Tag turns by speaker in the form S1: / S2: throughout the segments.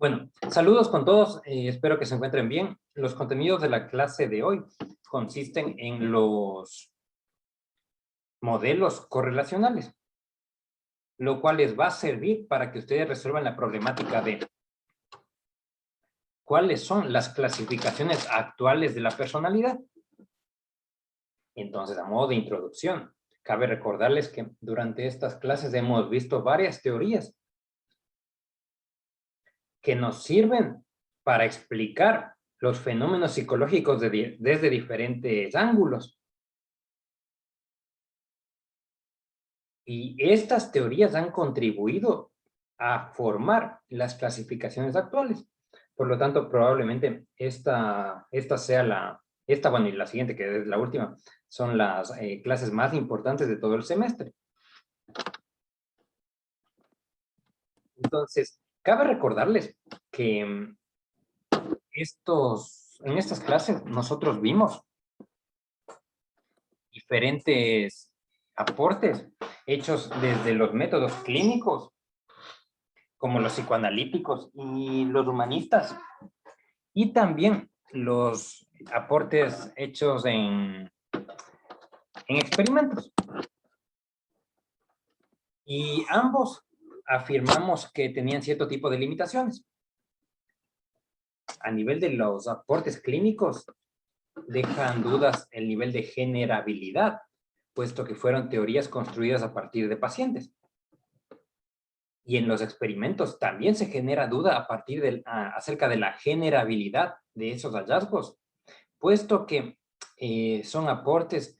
S1: Bueno, saludos con todos, espero que se encuentren bien. Los contenidos de la clase de hoy consisten en los modelos correlacionales, lo cual les va a servir para que ustedes resuelvan la problemática de cuáles son las clasificaciones actuales de la personalidad. Entonces, a modo de introducción, cabe recordarles que durante estas clases hemos visto varias teorías que nos sirven para explicar los fenómenos psicológicos desde diferentes ángulos. Y estas teorías han contribuido a formar las clasificaciones actuales. Por lo tanto, probablemente esta sea bueno, y la siguiente, que es la última, son las clases más importantes de todo el semestre. Entonces, cabe recordarles que en estas clases nosotros vimos diferentes aportes hechos desde los métodos clínicos, como los psicoanalíticos y los humanistas, y también los aportes hechos en experimentos. Y ambos afirmamos que tenían cierto tipo de limitaciones. A nivel de los aportes clínicos, dejan dudas el nivel de generabilidad, puesto que fueron teorías construidas a partir de pacientes. Y en los experimentos también se genera duda acerca de la generabilidad de esos hallazgos, puesto que son aportes,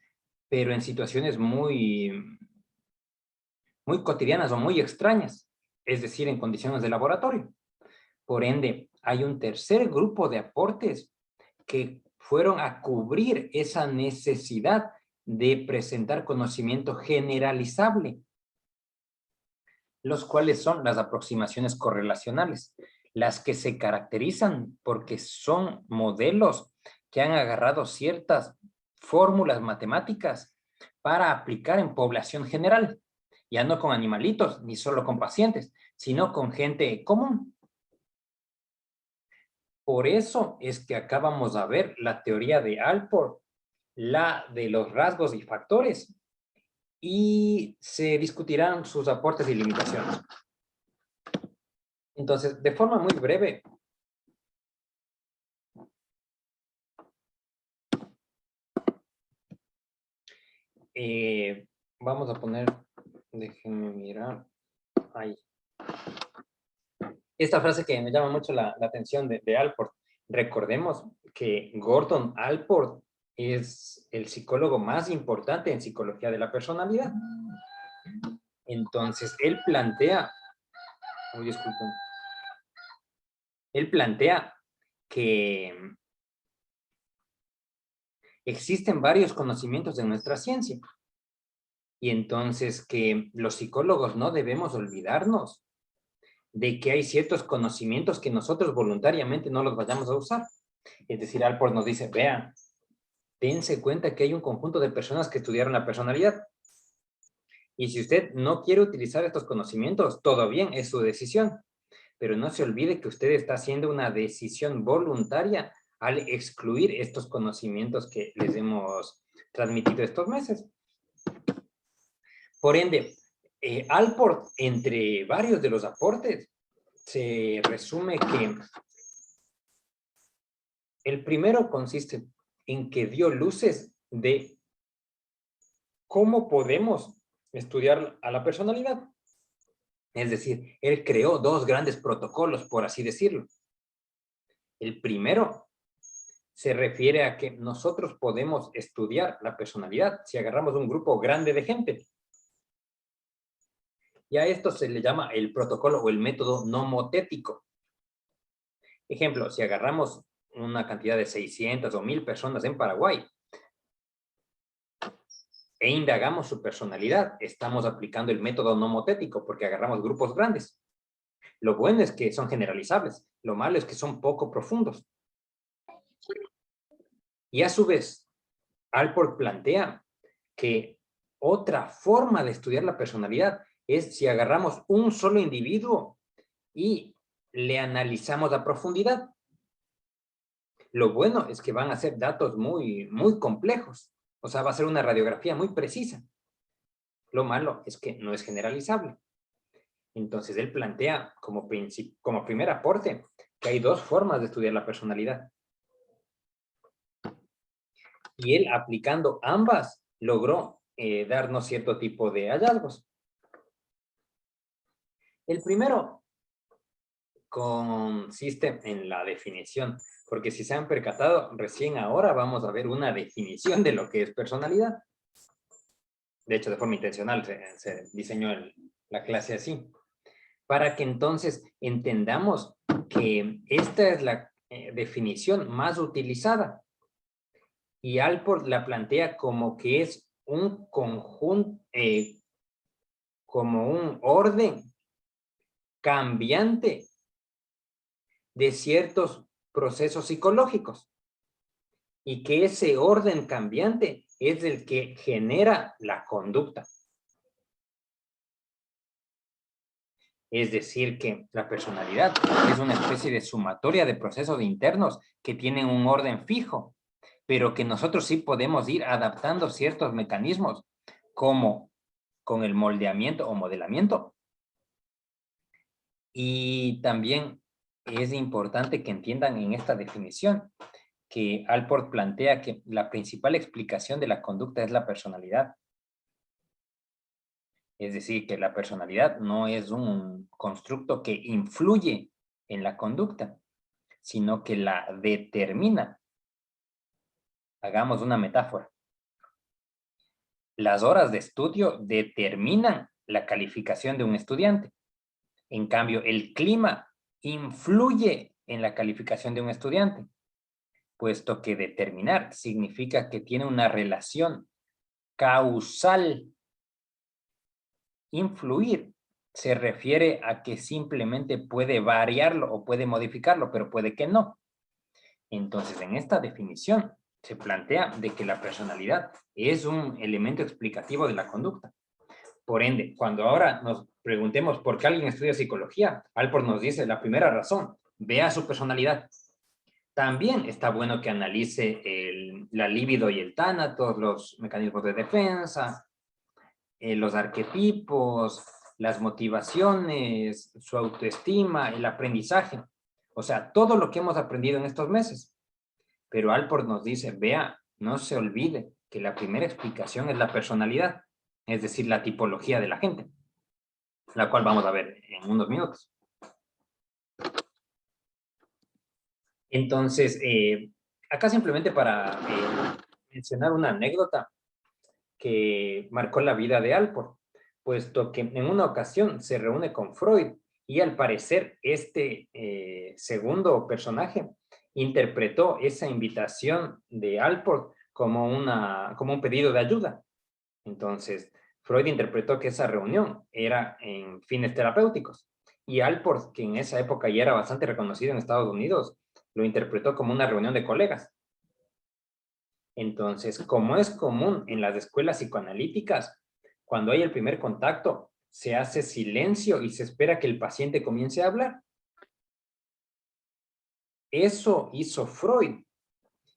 S1: pero en situaciones muy cotidianas o muy extrañas, es decir, en condiciones de laboratorio. Por ende, hay un tercer grupo de aportes que fueron a cubrir esa necesidad de presentar conocimiento generalizable, los cuales son las aproximaciones correlacionales, las que se caracterizan porque son modelos que han agarrado ciertas fórmulas matemáticas para aplicar en población general, ya no con animalitos ni solo con pacientes, sino con gente común. Por eso es que acá vamos a ver la teoría de Alport, la de los rasgos y factores, y se discutirán sus aportes y limitaciones. Entonces, de forma muy breve, vamos a poner, déjenme mirar, ahí. Esta frase que me llama mucho la atención de Alport. Recordemos que Gordon Alport es el psicólogo más importante en psicología de la personalidad. Entonces, él plantea que existen varios conocimientos de nuestra ciencia. Y entonces que los psicólogos no debemos olvidarnos de que hay ciertos conocimientos que nosotros voluntariamente no los vayamos a usar. Es decir, Alport nos dice, vean, dense cuenta que hay un conjunto de personas que estudiaron la personalidad. Y si usted no quiere utilizar estos conocimientos, todo bien, es su decisión. Pero no se olvide que usted está haciendo una decisión voluntaria al excluir estos conocimientos que les hemos transmitido estos meses. Por ende, Alport, entre varios de los aportes, se resume que el primero consiste en que dio luces de cómo podemos estudiar a la personalidad. Es decir, él creó dos grandes protocolos, por así decirlo. El primero se refiere a que nosotros podemos estudiar la personalidad si agarramos un grupo grande de gente. Y a esto se le llama el protocolo o el método nomotético. Ejemplo, si agarramos una cantidad de 600 o 1000 personas en Paraguay e indagamos su personalidad, estamos aplicando el método nomotético porque agarramos grupos grandes. Lo bueno es que son generalizables, lo malo es que son poco profundos. Y a su vez, Alport plantea que otra forma de estudiar la personalidad es si agarramos un solo individuo y le analizamos a profundidad. Lo bueno es que van a ser datos muy, muy complejos. O sea, va a ser una radiografía muy precisa. Lo malo es que no es generalizable. Entonces, él plantea como primer aporte que hay dos formas de estudiar la personalidad. Y él, aplicando ambas, logró darnos cierto tipo de hallazgos. El primero consiste en la definición, porque si se han percatado, recién ahora vamos a ver una definición de lo que es personalidad. De hecho, de forma intencional se diseñó la clase así, para que entonces entendamos que esta es la definición más utilizada. Y Allport la plantea como que es un conjunto, como un orden cambiante de ciertos procesos psicológicos. Y que ese orden cambiante es el que genera la conducta. Es decir, que la personalidad es una especie de sumatoria de procesos internos que tienen un orden fijo, pero que nosotros sí podemos ir adaptando ciertos mecanismos, como con el moldeamiento o modelamiento. Y también es importante que entiendan en esta definición que Allport plantea que la principal explicación de la conducta es la personalidad. Es decir, que la personalidad no es un constructo que influye en la conducta, sino que la determina. Hagamos una metáfora. Las horas de estudio determinan la calificación de un estudiante. En cambio, el clima influye en la calificación de un estudiante, puesto que determinar significa que tiene una relación causal. Influir se refiere a que simplemente puede variarlo o puede modificarlo, pero puede que no. Entonces, en esta definición se plantea de que la personalidad es un elemento explicativo de la conducta. Por ende, cuando ahora nos preguntemos por qué alguien estudia psicología, Allport nos dice la primera razón, vea su personalidad. También está bueno que analice la libido y el tánatos, los mecanismos de defensa, los arquetipos, las motivaciones, su autoestima, el aprendizaje. O sea, todo lo que hemos aprendido en estos meses. Pero Allport nos dice, vea, no se olvide que la primera explicación es la personalidad, es decir, la tipología de la gente, la cual vamos a ver en unos minutos. Entonces, acá simplemente para mencionar una anécdota que marcó la vida de Allport, puesto que en una ocasión se reúne con Freud y al parecer este segundo personaje interpretó esa invitación de Allport como un pedido de ayuda. Entonces, Freud interpretó que esa reunión era en fines terapéuticos y Allport, que en esa época ya era bastante reconocido en Estados Unidos, lo interpretó como una reunión de colegas. Entonces, como es común en las escuelas psicoanalíticas, cuando hay el primer contacto, se hace silencio y se espera que el paciente comience a hablar. Eso hizo Freud.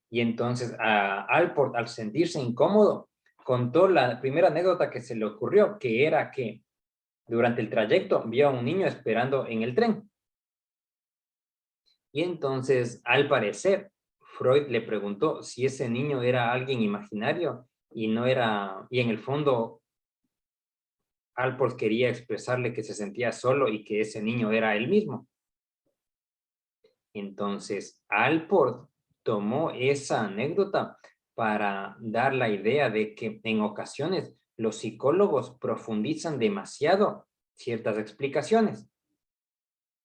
S1: Y entonces a Allport, al sentirse incómodo, contó la primera anécdota que se le ocurrió, que era que durante el trayecto vio a un niño esperando en el tren. Y entonces, al parecer, Freud le preguntó si ese niño era alguien imaginario y no era, y en el fondo Allport quería expresarle que se sentía solo y que ese niño era él mismo. Entonces, Allport tomó esa anécdota para dar la idea de que en ocasiones los psicólogos profundizan demasiado ciertas explicaciones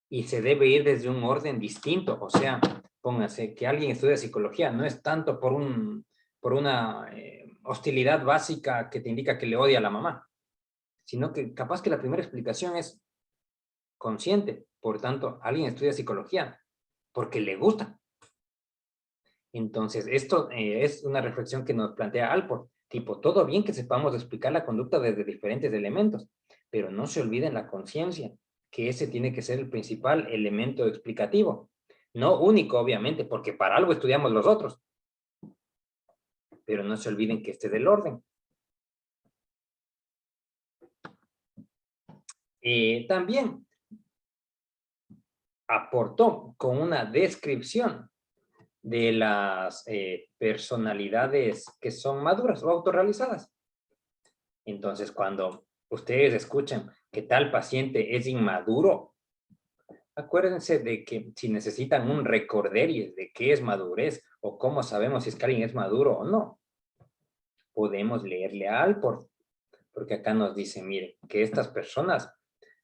S1: y se debe ir desde un orden distinto. O sea, póngase que alguien estudia psicología, no es tanto por una hostilidad básica que te indica que le odia a la mamá, sino que capaz que la primera explicación es consciente. Por tanto, alguien estudia psicología porque le gusta. Entonces, esto es una reflexión que nos plantea Allport. Tipo, todo bien que sepamos explicar la conducta desde diferentes elementos, pero no se olviden la conciencia. que ese tiene que ser el principal elemento explicativo. No único, obviamente, porque para algo estudiamos los otros. Pero no se olviden que este es del orden. También aportó con una descripción de las personalidades que son maduras o autorrealizadas. Entonces, cuando ustedes escuchan que tal paciente es inmaduro, acuérdense de que si necesitan un recorderis de qué es madurez o cómo sabemos si es que alguien es maduro o no, podemos leerle a Alport, porque acá nos dice, mire, que estas personas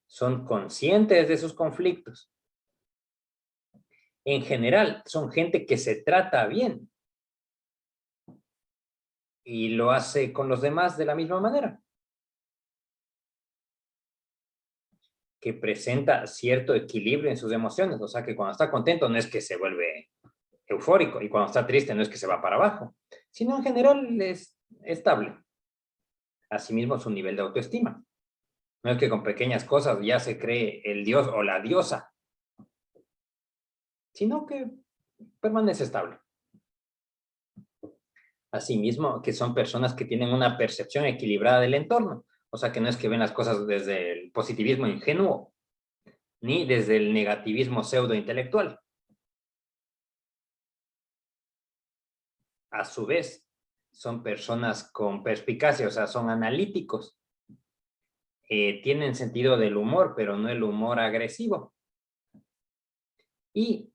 S1: son conscientes de sus conflictos. En general, son gente que se trata bien y lo hace con los demás de la misma manera. Que presenta cierto equilibrio en sus emociones, o sea que cuando está contento no es que se vuelve eufórico y cuando está triste no es que se va para abajo, sino en general es estable. Asimismo su nivel de autoestima. No es que con pequeñas cosas ya se cree el dios o la diosa, sino que permanece estable. Asimismo, que son personas que tienen una percepción equilibrada del entorno, o sea que no es que ven las cosas desde el positivismo ingenuo, ni desde el negativismo pseudo-intelectual. A su vez, son personas con perspicacia, o sea, son analíticos. Tienen sentido del humor, pero no el humor agresivo. Y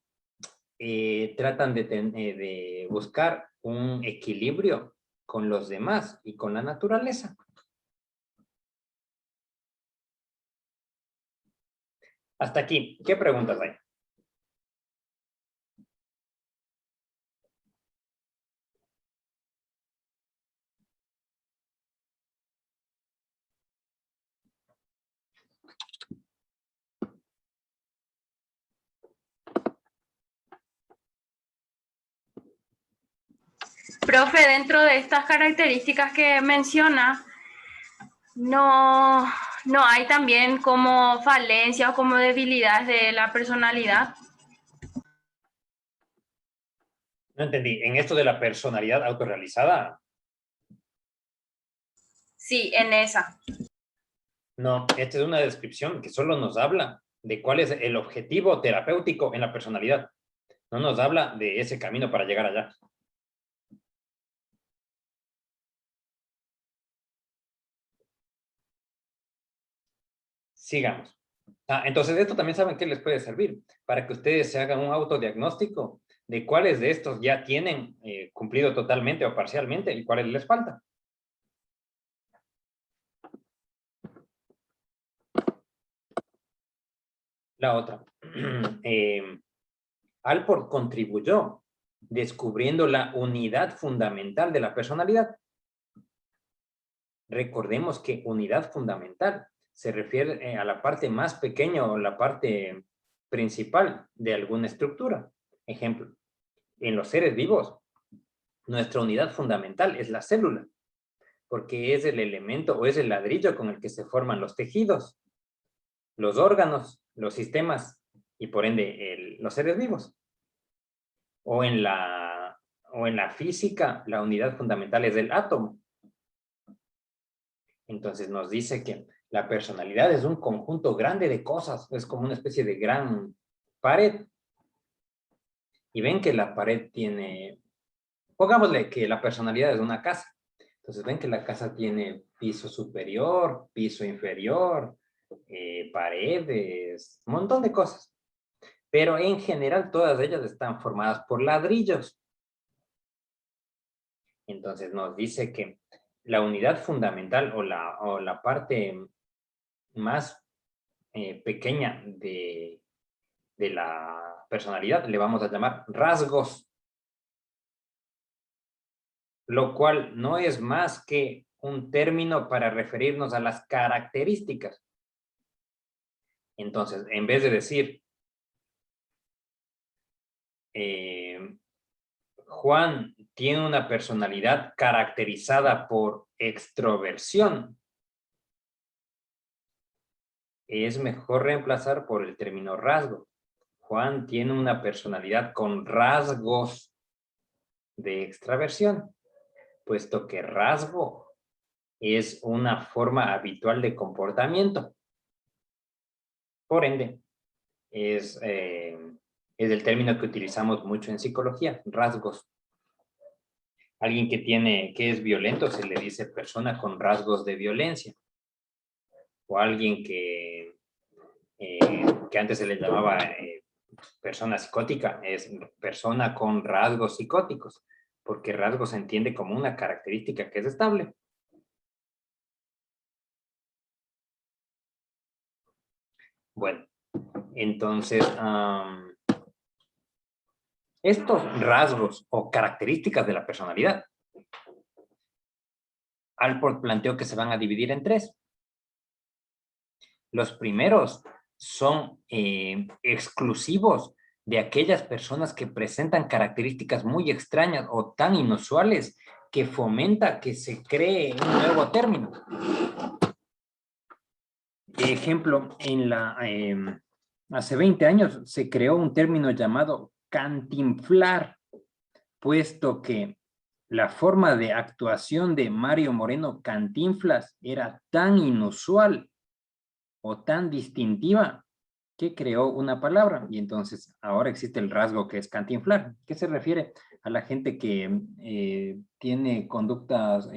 S1: tratan de buscar un equilibrio con los demás y con la naturaleza. Hasta aquí, ¿qué preguntas hay?
S2: Profe, dentro de estas características que menciona, no hay también como falencias o como debilidades de la personalidad.
S1: No entendí. En esto de la personalidad autorrealizada.
S2: Sí, en esa.
S1: No, esta es una descripción que solo nos habla de cuál es el objetivo terapéutico en la personalidad. No nos habla de ese camino para llegar allá. Sigamos. Entonces, esto también saben que les puede servir para que ustedes se hagan un autodiagnóstico de cuáles de estos ya tienen cumplido totalmente o parcialmente y cuáles les faltan. La otra. Alport contribuyó descubriendo la unidad fundamental de la personalidad. Recordemos que unidad fundamental se refiere a la parte más pequeña o la parte principal de alguna estructura. Ejemplo, en los seres vivos, nuestra unidad fundamental es la célula, porque es el elemento o es el ladrillo con el que se forman los tejidos, los órganos, los sistemas y por ende los seres vivos. O en la física, la unidad fundamental es el átomo. Entonces nos dice que la personalidad es un conjunto grande de cosas, es como una especie de gran pared. Y ven que la pared tiene, pongámosle que la personalidad es una casa. Entonces ven que la casa tiene piso superior, piso inferior, paredes, un montón de cosas. Pero en general todas ellas están formadas por ladrillos. Entonces nos dice que la unidad fundamental o la parte más pequeña de la personalidad le vamos a llamar rasgos, lo cual no es más que un término para referirnos a las características. Entonces, en vez de decir Juan tiene una personalidad caracterizada por extroversión, es mejor reemplazar por el término rasgo. Juan tiene una personalidad con rasgos de extraversión, puesto que rasgo es una forma habitual de comportamiento. Por ende, es el término que utilizamos mucho en psicología, rasgos. Alguien que es violento se le dice persona con rasgos de violencia. O alguien que antes se le llamaba persona psicótica, es persona con rasgos psicóticos, porque rasgo se entiende como una característica que es estable. Bueno, entonces, estos rasgos o características de la personalidad, Allport planteó que se van a dividir en tres. Los primeros son exclusivos de aquellas personas que presentan características muy extrañas o tan inusuales que fomenta que se cree un nuevo término. Ejemplo, hace 20 años se creó un término llamado cantinflar, puesto que la forma de actuación de Mario Moreno Cantinflas era tan inusual o tan distintiva que creó una palabra, y entonces ahora existe el rasgo que es cantinflar. ¿Qué se refiere? A la gente que tiene conductas,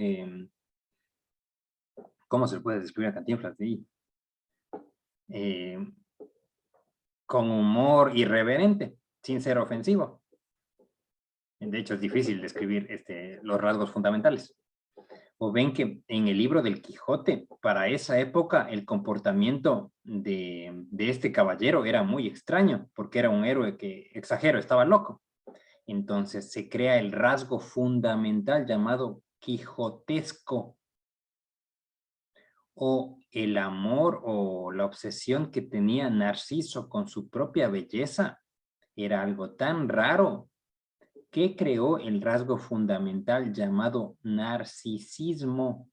S1: ¿cómo se puede describir a Cantinflas? Sí. Con humor irreverente, sin ser ofensivo. De hecho, es difícil describir los rasgos fundamentales. O ven que en el libro del Quijote, para esa época, el comportamiento de este caballero era muy extraño, porque era un héroe que, exagero, estaba loco. Entonces se crea el rasgo fundamental llamado quijotesco, o el amor o la obsesión que tenía Narciso con su propia belleza era algo tan raro que creó el rasgo fundamental llamado narcisismo.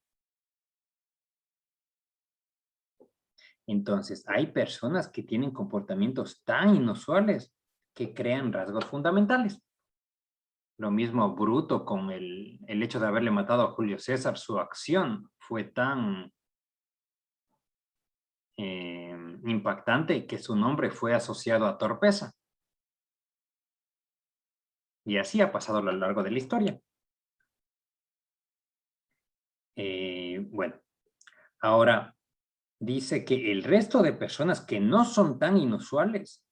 S1: Entonces, hay personas que tienen comportamientos tan inusuales que crean rasgos fundamentales. Lo mismo Bruto con el hecho de haberle matado a Julio César, su acción fue tan impactante que su nombre fue asociado a torpeza. Y así ha pasado a lo largo de la historia. Bueno, ahora dice que el resto de personas que no son tan inusuales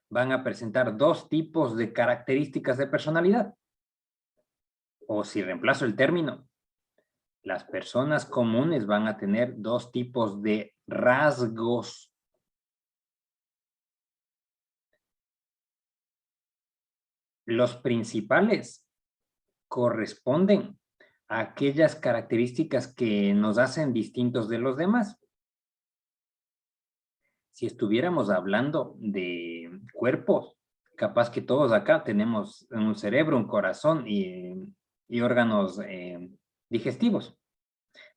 S1: van a presentar dos tipos de características de personalidad. O si reemplazo el término, las personas comunes van a tener dos tipos de rasgos. Los principales corresponden a aquellas características que nos hacen distintos de los demás. Si estuviéramos hablando de cuerpos, capaz que todos acá tenemos un cerebro, un corazón y órganos digestivos.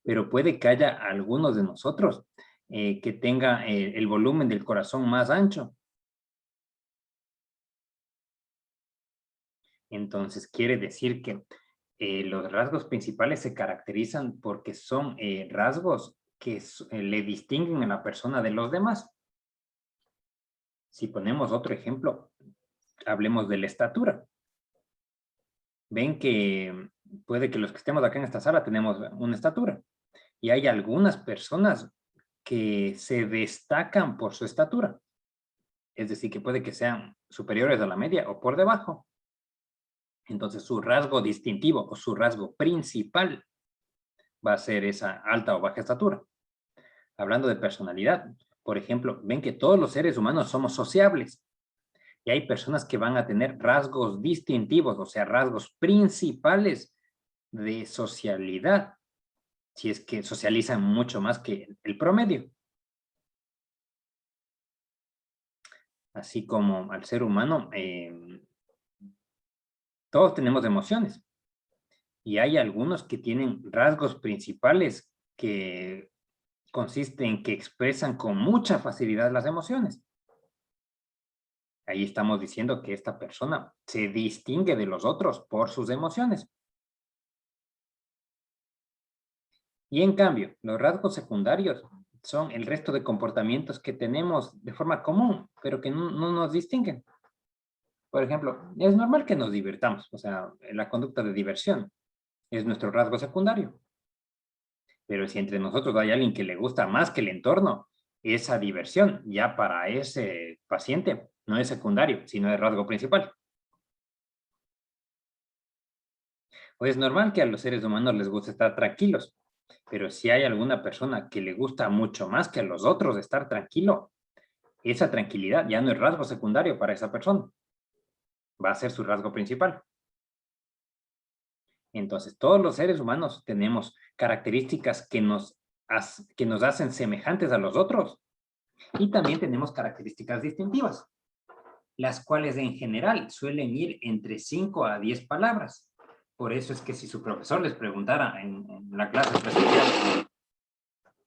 S1: Pero puede que haya algunos de nosotros que tenga el volumen del corazón más ancho. Entonces, quiere decir que los rasgos principales se caracterizan porque son rasgos que le distinguen a la persona de los demás. Si ponemos otro ejemplo, hablemos de la estatura. Ven que puede que los que estemos acá en esta sala tenemos una estatura. Y hay algunas personas que se destacan por su estatura. Es decir, que puede que sean superiores a la media o por debajo. Entonces, su rasgo distintivo o su rasgo principal va a ser esa alta o baja estatura. Hablando de personalidad, por ejemplo, ven que todos los seres humanos somos sociables. Y hay personas que van a tener rasgos distintivos, o sea, rasgos principales de socialidad, si es que socializan mucho más que el promedio. Así como al ser humano, todos tenemos emociones. Y hay algunos que tienen rasgos principales que consiste en que expresan con mucha facilidad las emociones. Ahí estamos diciendo que esta persona se distingue de los otros por sus emociones. Y en cambio, los rasgos secundarios son el resto de comportamientos que tenemos de forma común, pero que no nos distinguen. Por ejemplo, es normal que nos divirtamos, o sea, la conducta de diversión es nuestro rasgo secundario. Pero si entre nosotros hay alguien que le gusta más que el entorno, esa diversión ya para ese paciente no es secundario, sino es rasgo principal. O es normal que a los seres humanos les guste estar tranquilos, pero si hay alguna persona que le gusta mucho más que a los otros estar tranquilo, esa tranquilidad ya no es rasgo secundario para esa persona, va a ser su rasgo principal. Entonces, todos los seres humanos tenemos características que nos hacen semejantes a los otros y también tenemos características distintivas, las cuales en general suelen ir entre 5 a 10 palabras. Por eso es que si su profesor les preguntara en la clase presencial,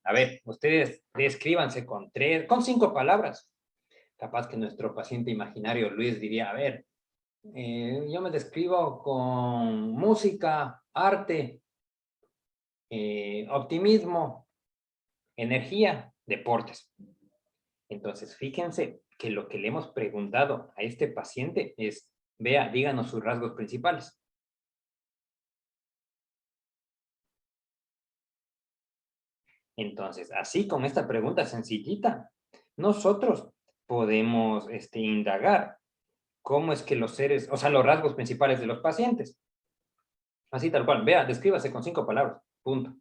S1: a ver, ustedes descríbanse con 5 palabras, capaz que nuestro paciente imaginario Luis diría, a ver, yo me describo con música, arte, optimismo, energía, deportes. Entonces, fíjense que lo que le hemos preguntado a este paciente es, vea, díganos sus rasgos principales. Entonces, así con esta pregunta sencillita, nosotros podemos indagar cómo es que los seres, o sea, los rasgos principales de los pacientes. Así tal cual, vea, descríbase con 5 palabras, punto.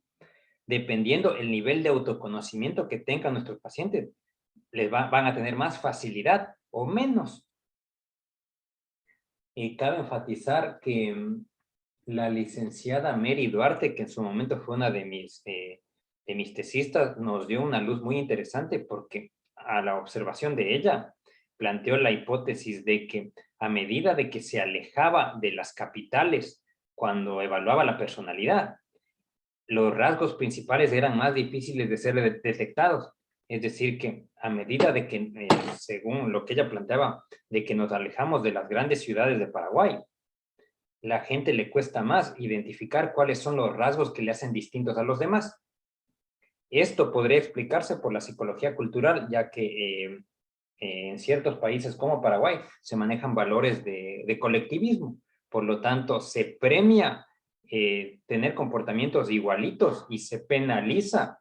S1: Dependiendo el nivel de autoconocimiento que tengan nuestros pacientes, van a tener más facilidad o menos. Y cabe enfatizar que la licenciada Mary Duarte, que en su momento fue una de mis tesistas, nos dio una luz muy interesante porque a la observación de ella planteó la hipótesis de que a medida de que se alejaba de las capitales cuando evaluaba la personalidad, los rasgos principales eran más difíciles de ser detectados. Es decir, que a medida de que, según lo que ella planteaba, de que nos alejamos de las grandes ciudades de Paraguay, la gente le cuesta más identificar cuáles son los rasgos que le hacen distintos a los demás. Esto podría explicarse por la psicología cultural, ya que en ciertos países como Paraguay se manejan valores de colectivismo. Por lo tanto, se premia tener comportamientos igualitos y se penaliza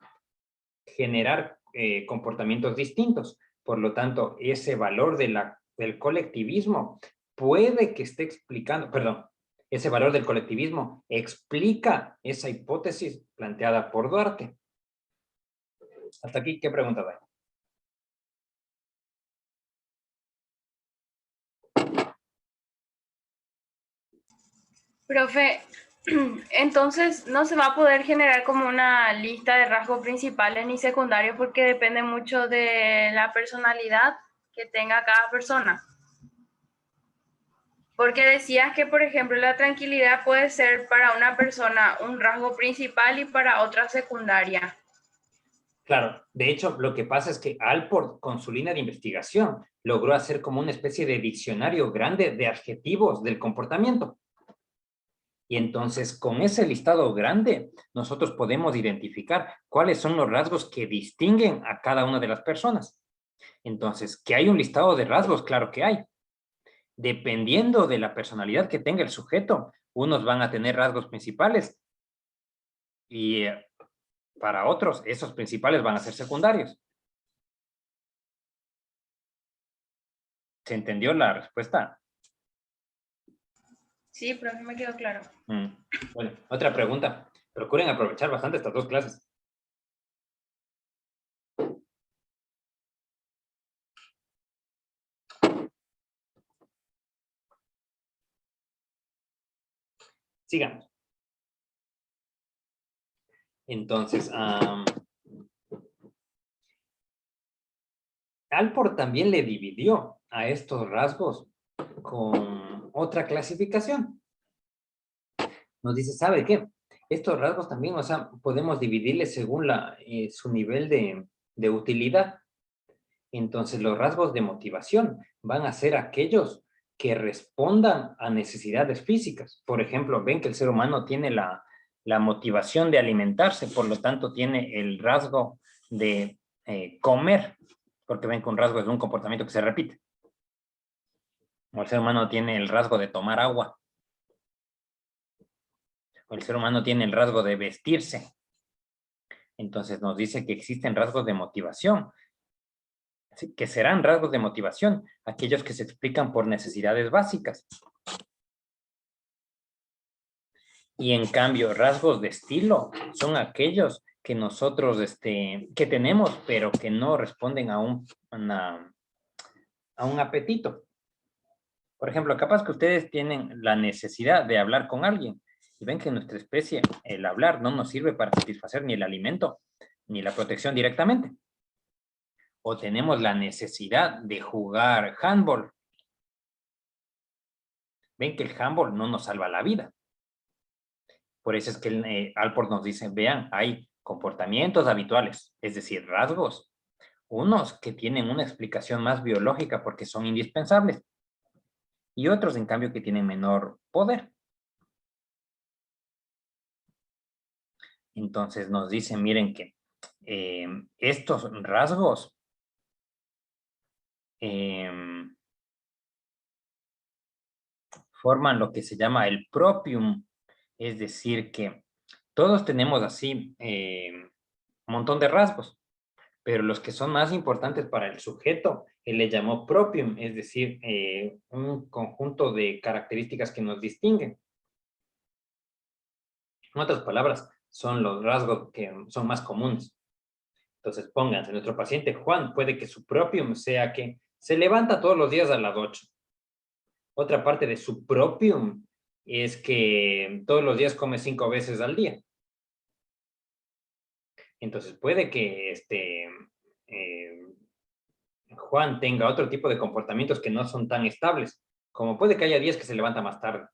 S1: generar comportamientos distintos. Por lo tanto, ese valor del colectivismo puede que esté explicando, perdón, ese valor del colectivismo explica esa hipótesis planteada por Duarte. Hasta aquí, ¿qué preguntas hay?
S2: Profe, entonces no se va a poder generar como una lista de rasgos principales ni secundarios porque depende mucho de la personalidad que tenga cada persona. Porque decías que, por ejemplo, la tranquilidad puede ser para una persona un rasgo principal y para otra secundaria.
S1: Claro, de hecho, lo que pasa es que Alport, con su línea de investigación, logró hacer como una especie de diccionario grande de adjetivos del comportamiento. Y entonces, con ese listado grande, nosotros podemos identificar cuáles son los rasgos que distinguen a cada una de las personas. Entonces, ¿que hay un listado de rasgos? Claro que hay. Dependiendo de la personalidad que tenga el sujeto, unos van a tener rasgos principales y para otros, esos principales van a ser secundarios. ¿Se entendió la respuesta?
S2: Sí, profe, me quedó claro.
S1: Bueno, otra pregunta. Procuren aprovechar bastante estas 2 clases. Sigamos. Entonces, Alport también le dividió a estos rasgos con otra clasificación. Nos dice, ¿sabe qué? estos rasgos también, o sea, podemos dividirles según su nivel de utilidad. Entonces, los rasgos de motivación van a ser aquellos que respondan a necesidades físicas. Por ejemplo, ven que el ser humano tiene la motivación de alimentarse, por lo tanto, tiene el rasgo de comer, porque ven que un rasgo es un comportamiento que se repite. O el ser humano tiene el rasgo de tomar agua. O el ser humano tiene el rasgo de vestirse. Entonces nos dice que existen rasgos de motivación, ¿sí? Que serán rasgos de motivación, aquellos que se explican por necesidades básicas. Y en cambio, rasgos de estilo son aquellos que nosotros que tenemos, pero que no responden a un apetito. Por ejemplo, capaz que ustedes tienen la necesidad de hablar con alguien y ven que en nuestra especie el hablar no nos sirve para satisfacer ni el alimento ni la protección directamente. O tenemos la necesidad de jugar handball. Ven que el handball no nos salva la vida. Por eso es que Alport nos dice, vean, hay comportamientos habituales, es decir, rasgos, unos que tienen una explicación más biológica porque son indispensables, y otros, en cambio, que tienen menor poder. Entonces nos dicen, miren que estos rasgos forman lo que se llama el propium, es decir, que todos tenemos así un montón de rasgos, pero los que son más importantes para el sujeto, él le llamó propium, es decir, un conjunto de características que nos distinguen. En otras palabras, son los rasgos que son más comunes. Entonces, pónganse, nuestro paciente Juan puede que su propium sea que se levanta todos los días a las 8. Otra parte de su propium es que todos los días come 5 veces al día. Entonces, puede que Juan tenga otro tipo de comportamientos que no son tan estables, como puede que haya días que se levanta más tarde,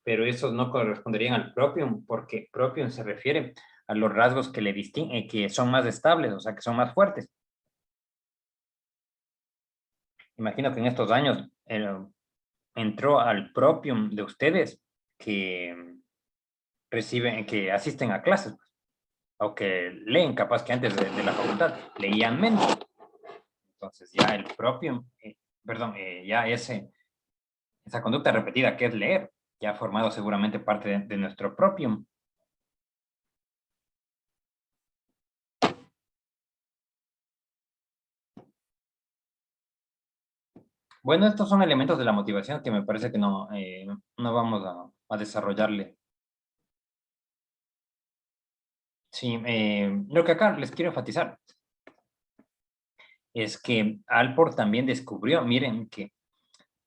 S1: pero esos no corresponderían al propium, porque propium se refiere a los rasgos que le distinguen, que son más estables, o sea, que son más fuertes. Imagino que en estos años entró al propium de ustedes que reciben, que asisten a clases, o que leen, capaz que antes de la facultad leían menos. Entonces ya el propium, ya esa conducta repetida que es leer, ya ha formado seguramente parte de nuestro propium. Bueno, estos son elementos de la motivación que me parece que no vamos a desarrollarle. Sí, lo que acá les quiero enfatizar es que Alport también descubrió, miren, que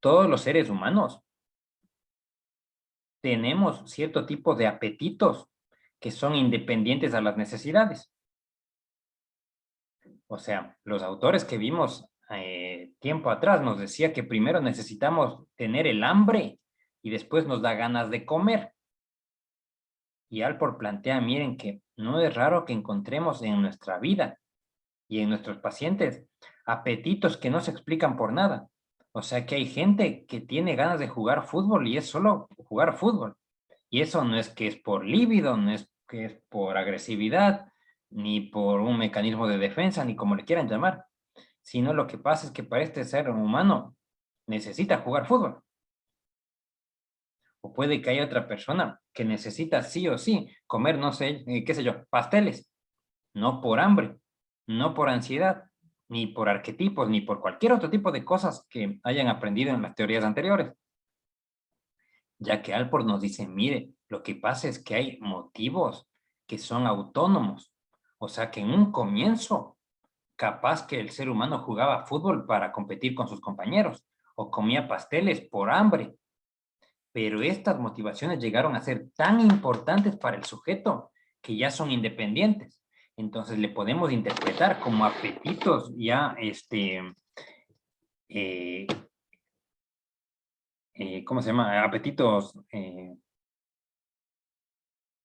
S1: todos los seres humanos tenemos cierto tipo de apetitos que son independientes a las necesidades. O sea, los autores que vimos tiempo atrás nos decía que primero necesitamos tener el hambre y después nos da ganas de comer. Y Alport plantea, miren, que no es raro que encontremos en nuestra vida y en nuestros pacientes apetitos que no se explican por nada. O sea que hay gente que tiene ganas de jugar fútbol y es solo jugar fútbol. Y eso no es que es por líbido, no es que es por agresividad, ni por un mecanismo de defensa, ni como le quieran llamar, sino lo que pasa es que para este ser humano necesita jugar fútbol. O puede que haya otra persona que necesita sí o sí comer, no sé, qué sé yo, pasteles, no por hambre, no por ansiedad, ni por arquetipos, ni por cualquier otro tipo de cosas que hayan aprendido en las teorías anteriores. Ya que Alport nos dice, mire, lo que pasa es que hay motivos que son autónomos. O sea que en un comienzo, capaz que el ser humano jugaba fútbol para competir con sus compañeros o comía pasteles por hambre. Pero estas motivaciones llegaron a ser tan importantes para el sujeto que ya son independientes. Entonces le podemos interpretar como apetitos ya, ¿cómo se llama? Apetitos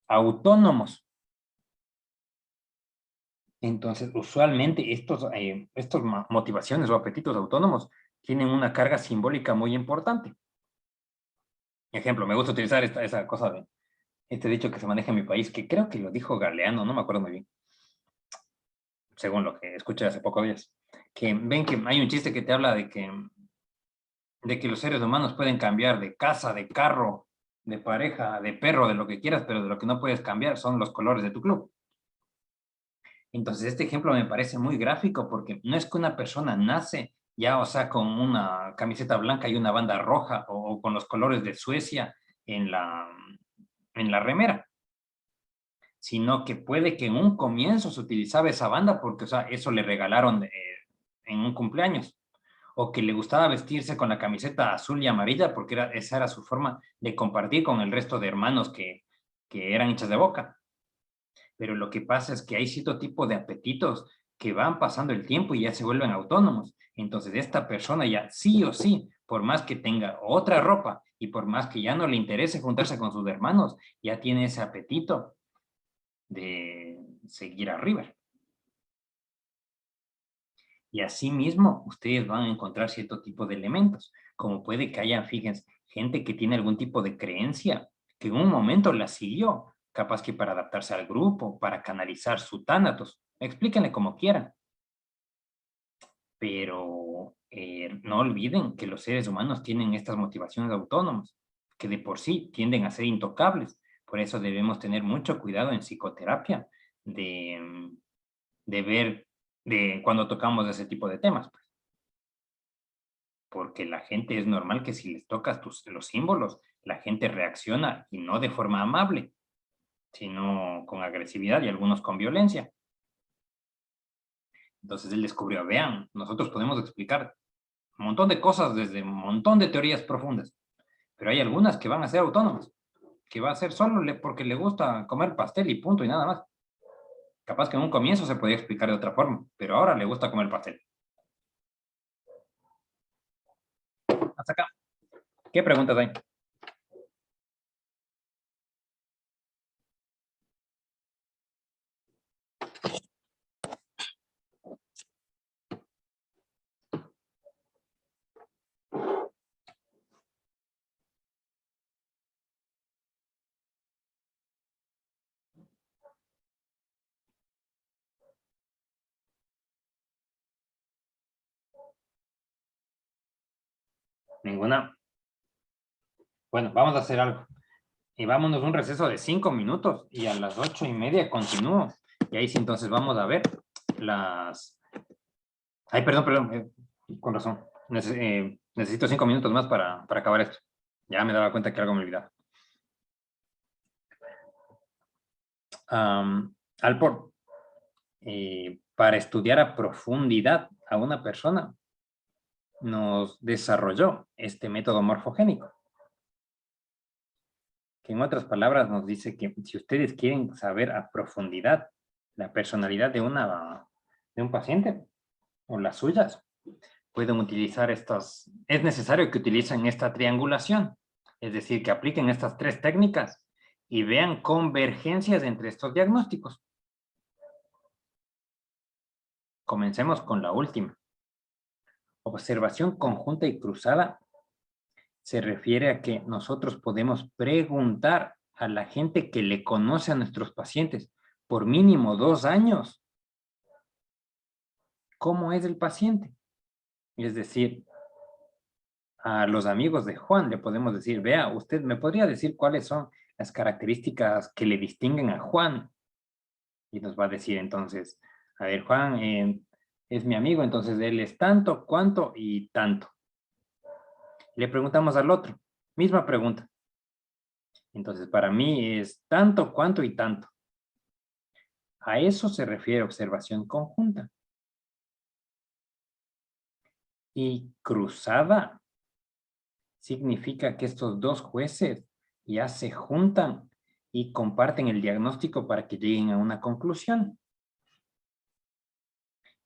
S1: autónomos. Entonces, usualmente estos motivaciones o apetitos autónomos tienen una carga simbólica muy importante. Ejemplo, me gusta utilizar esa cosa de este dicho que se maneja en mi país, que creo que lo dijo Galeano, no me acuerdo muy bien, según lo que escuché hace pocos días. Que ven que hay un chiste que te habla de que los seres humanos pueden cambiar de casa, de carro, de pareja, de perro, de lo que quieras, pero de lo que no puedes cambiar son los colores de tu club. Entonces, este ejemplo me parece muy gráfico porque no es que una persona nace ya, o sea, con una camiseta blanca y una banda roja o con los colores de Suecia en la remera, sino que puede que en un comienzo se utilizaba esa banda porque, o sea, eso le regalaron en un cumpleaños, o que le gustaba vestirse con la camiseta azul y amarilla porque esa era su forma de compartir con el resto de hermanos que eran hinchas de Boca. Pero lo que pasa es que hay cierto tipo de apetitos que van pasando el tiempo y ya se vuelven autónomos. Entonces, esta persona ya sí o sí, por más que tenga otra ropa y por más que ya no le interese juntarse con sus hermanos, ya tiene ese apetito de seguir a River. Y asimismo, ustedes van a encontrar cierto tipo de elementos, como puede que haya, fíjense, gente que tiene algún tipo de creencia, que en un momento la siguió, capaz que para adaptarse al grupo, para canalizar su tánatos, explíquenle como quieran. Pero no olviden que los seres humanos tienen estas motivaciones autónomas, que de por sí tienden a ser intocables. Por eso debemos tener mucho cuidado en psicoterapia de ver de cuando tocamos ese tipo de temas, pues. Porque la gente es normal que si les tocas los símbolos, la gente reacciona y no de forma amable, sino con agresividad y algunos con violencia. Entonces él descubrió, vean, nosotros podemos explicar un montón de cosas desde un montón de teorías profundas, pero hay algunas que van a ser autónomas, que va a ser solo porque le gusta comer pastel y punto y nada más. Capaz que en un comienzo se podía explicar de otra forma, pero ahora le gusta comer pastel. Hasta acá. ¿Qué preguntas hay? Ninguna. Bueno, vamos a hacer algo. Y vámonos un receso de 5 minutos y a las 8:30 continúo. Y ahí sí, entonces vamos a ver las... Ay, perdón, con razón. Necesito 5 minutos más para acabar esto. Ya me daba cuenta que algo me olvidaba. Alpor, para estudiar a profundidad a una persona, nos desarrolló este método morfogénico, que en otras palabras nos dice que si ustedes quieren saber a profundidad la personalidad de un paciente o las suyas, pueden utilizar estas, es necesario que utilicen esta triangulación, es decir, que apliquen estas 3 técnicas y vean convergencias entre estos diagnósticos. Comencemos con la última. Observación conjunta y cruzada se refiere a que nosotros podemos preguntar a la gente que le conoce a nuestros pacientes por mínimo 2 años cómo es el paciente. Es decir, a los amigos de Juan le podemos decir, vea, usted me podría decir cuáles son las características que le distinguen a Juan. Y nos va a decir entonces, a ver, Juan es mi amigo, entonces él es tanto, cuánto y tanto. Le preguntamos al otro, misma pregunta. Entonces, para mí es tanto, cuánto y tanto. A eso se refiere observación conjunta. Y cruzada significa que estos 2 jueces ya se juntan y comparten el diagnóstico para que lleguen a una conclusión.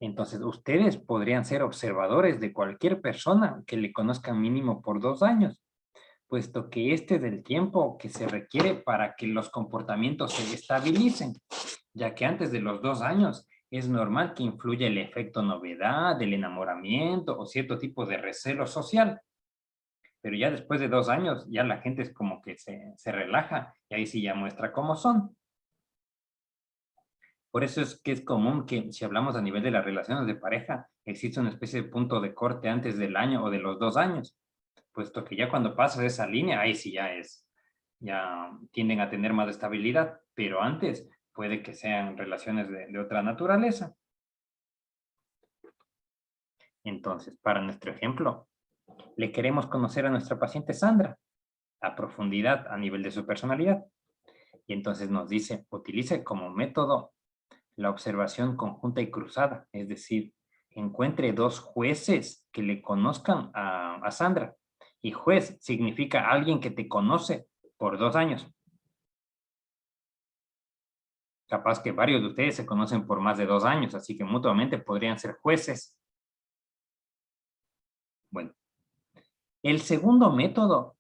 S1: Entonces, ustedes podrían ser observadores de cualquier persona que le conozcan mínimo por 2 años, puesto que este es el tiempo que se requiere para que los comportamientos se estabilicen, ya que antes de los 2 años es normal que influya el efecto novedad, el enamoramiento o cierto tipo de recelo social. Pero ya después de 2 años, ya la gente es como que se relaja y ahí sí ya muestra cómo son. Por eso es que es común que si hablamos a nivel de las relaciones de pareja, existe una especie de punto de corte antes del año o de los 2 años, puesto que ya cuando pasas esa línea, ahí sí ya tienden a tener más estabilidad, pero antes puede que sean relaciones de otra naturaleza. Entonces, para nuestro ejemplo, le queremos conocer a nuestra paciente Sandra a profundidad a nivel de su personalidad. Y entonces nos dice, utilice como método la observación conjunta y cruzada, es decir, encuentre 2 jueces que le conozcan a Sandra. Y juez significa alguien que te conoce por 2 años. Capaz que varios de ustedes se conocen por más de 2 años, así que mutuamente podrían ser jueces. Bueno, el segundo método,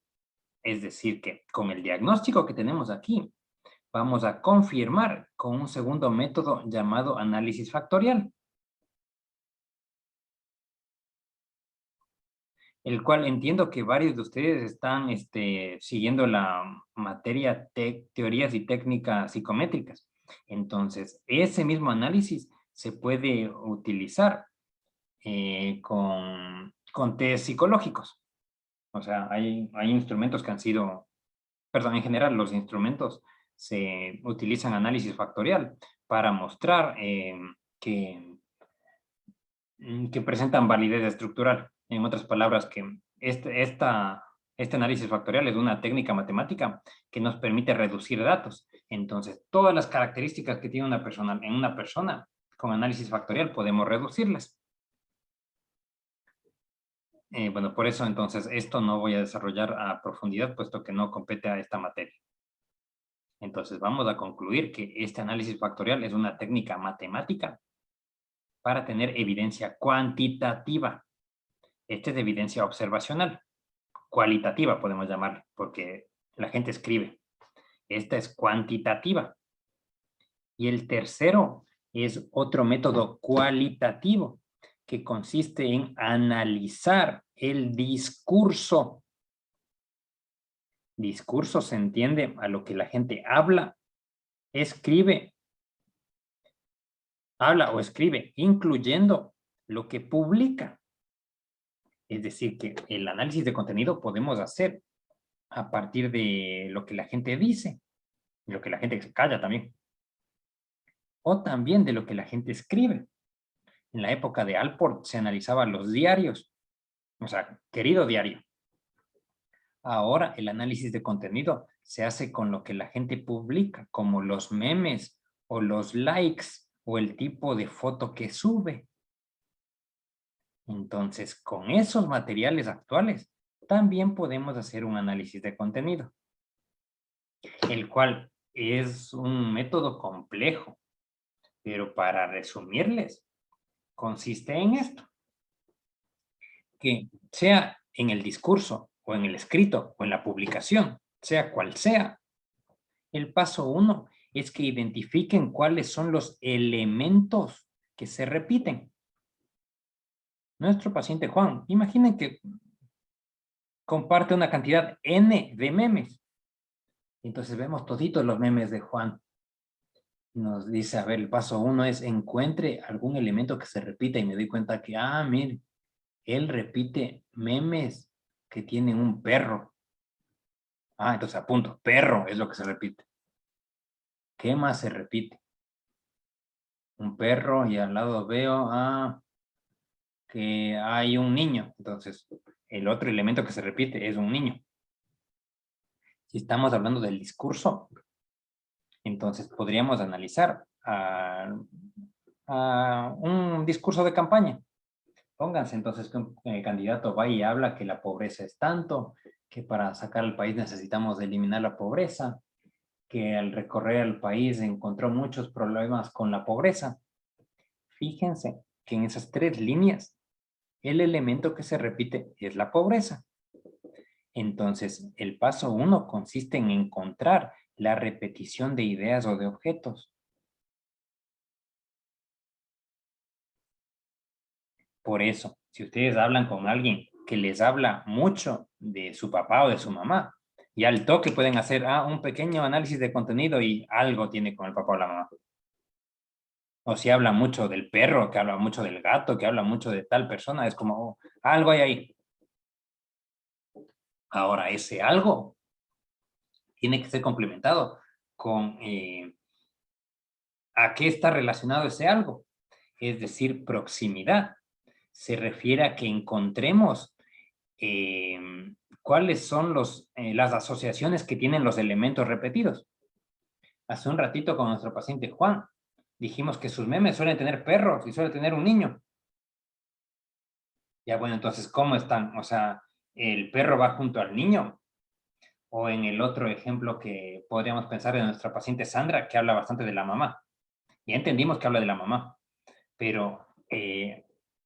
S1: es decir, que con el diagnóstico que tenemos aquí, vamos a confirmar con un segundo método llamado análisis factorial, el cual entiendo que varios de ustedes están siguiendo la materia teorías y técnicas psicométricas. Entonces, ese mismo análisis se puede utilizar con test psicológicos. O sea, hay instrumentos que han sido, perdón, en general los instrumentos se utilizan análisis factorial para mostrar que, que presentan validez estructural. En otras palabras, que este análisis factorial es una técnica matemática que nos permite reducir datos. Entonces, todas las características que tiene una persona en una persona, con análisis factorial podemos reducirlas. Bueno, por eso entonces esto no voy a desarrollar a profundidad, puesto que no compete a esta materia. Entonces vamos a concluir que este análisis factorial es una técnica matemática para tener evidencia cuantitativa. Esta es de evidencia observacional. Cualitativa podemos llamarla, porque la gente escribe. Esta es cuantitativa. Y el tercero es otro método cualitativo, que consiste en analizar el discurso. Discurso se entiende a lo que la gente habla, escribe, habla o escribe, incluyendo lo que publica. Es decir, que el análisis de contenido podemos hacer a partir de lo que la gente dice, lo que la gente se calla también, o también de lo que la gente escribe. En la época de Alport se analizaban los diarios, o sea, querido diario. Ahora el análisis de contenido se hace con lo que la gente publica, como los memes o los likes o el tipo de foto que sube. Entonces, con esos materiales actuales, también podemos hacer un análisis de contenido, el cual es un método complejo, pero para resumirles, consiste en esto, que sea en el discurso o en el escrito o en la publicación, sea cual sea, el paso 1 es que identifiquen cuáles son los elementos que se repiten. Nuestro paciente Juan, imaginen que comparte una cantidad N de memes. Entonces vemos toditos los memes de Juan. Nos dice, a ver, el paso 1 es encuentre algún elemento que se repita y me doy cuenta que, mire, él repite memes que tienen un perro. Entonces apunto, perro es lo que se repite. ¿Qué más se repite? Un perro y al lado veo que hay un niño. Entonces, el otro elemento que se repite es un niño. Si estamos hablando del discurso, entonces podríamos analizar un discurso de campaña. Pónganse entonces que un candidato va y habla que la pobreza es tanto, que para sacar al país necesitamos eliminar la pobreza, que al recorrer el país encontró muchos problemas con la pobreza. Fíjense que en esas 3 líneas, el elemento que se repite es la pobreza. Entonces, el paso 1 consiste en encontrar la repetición de ideas o de objetos. Por eso, si ustedes hablan con alguien que les habla mucho de su papá o de su mamá, y al toque pueden hacer un pequeño análisis de contenido y algo tiene con el papá o la mamá. O si habla mucho del perro, que habla mucho del gato, que habla mucho de tal persona, es como, algo hay ahí. Ahora, ese algo tiene que ser complementado con a qué está relacionado ese algo. Es decir, proximidad. Se refiere a que encontremos cuáles son las asociaciones que tienen los elementos repetidos. Hace un ratito con nuestro paciente Juan, dijimos que sus memes suelen tener perros y suele tener un niño. Ya bueno, entonces, ¿cómo están? O sea, ¿el perro va junto al niño? O en el otro ejemplo que podríamos pensar de nuestra paciente Sandra, que habla bastante de la mamá. Ya entendimos que habla de la mamá, pero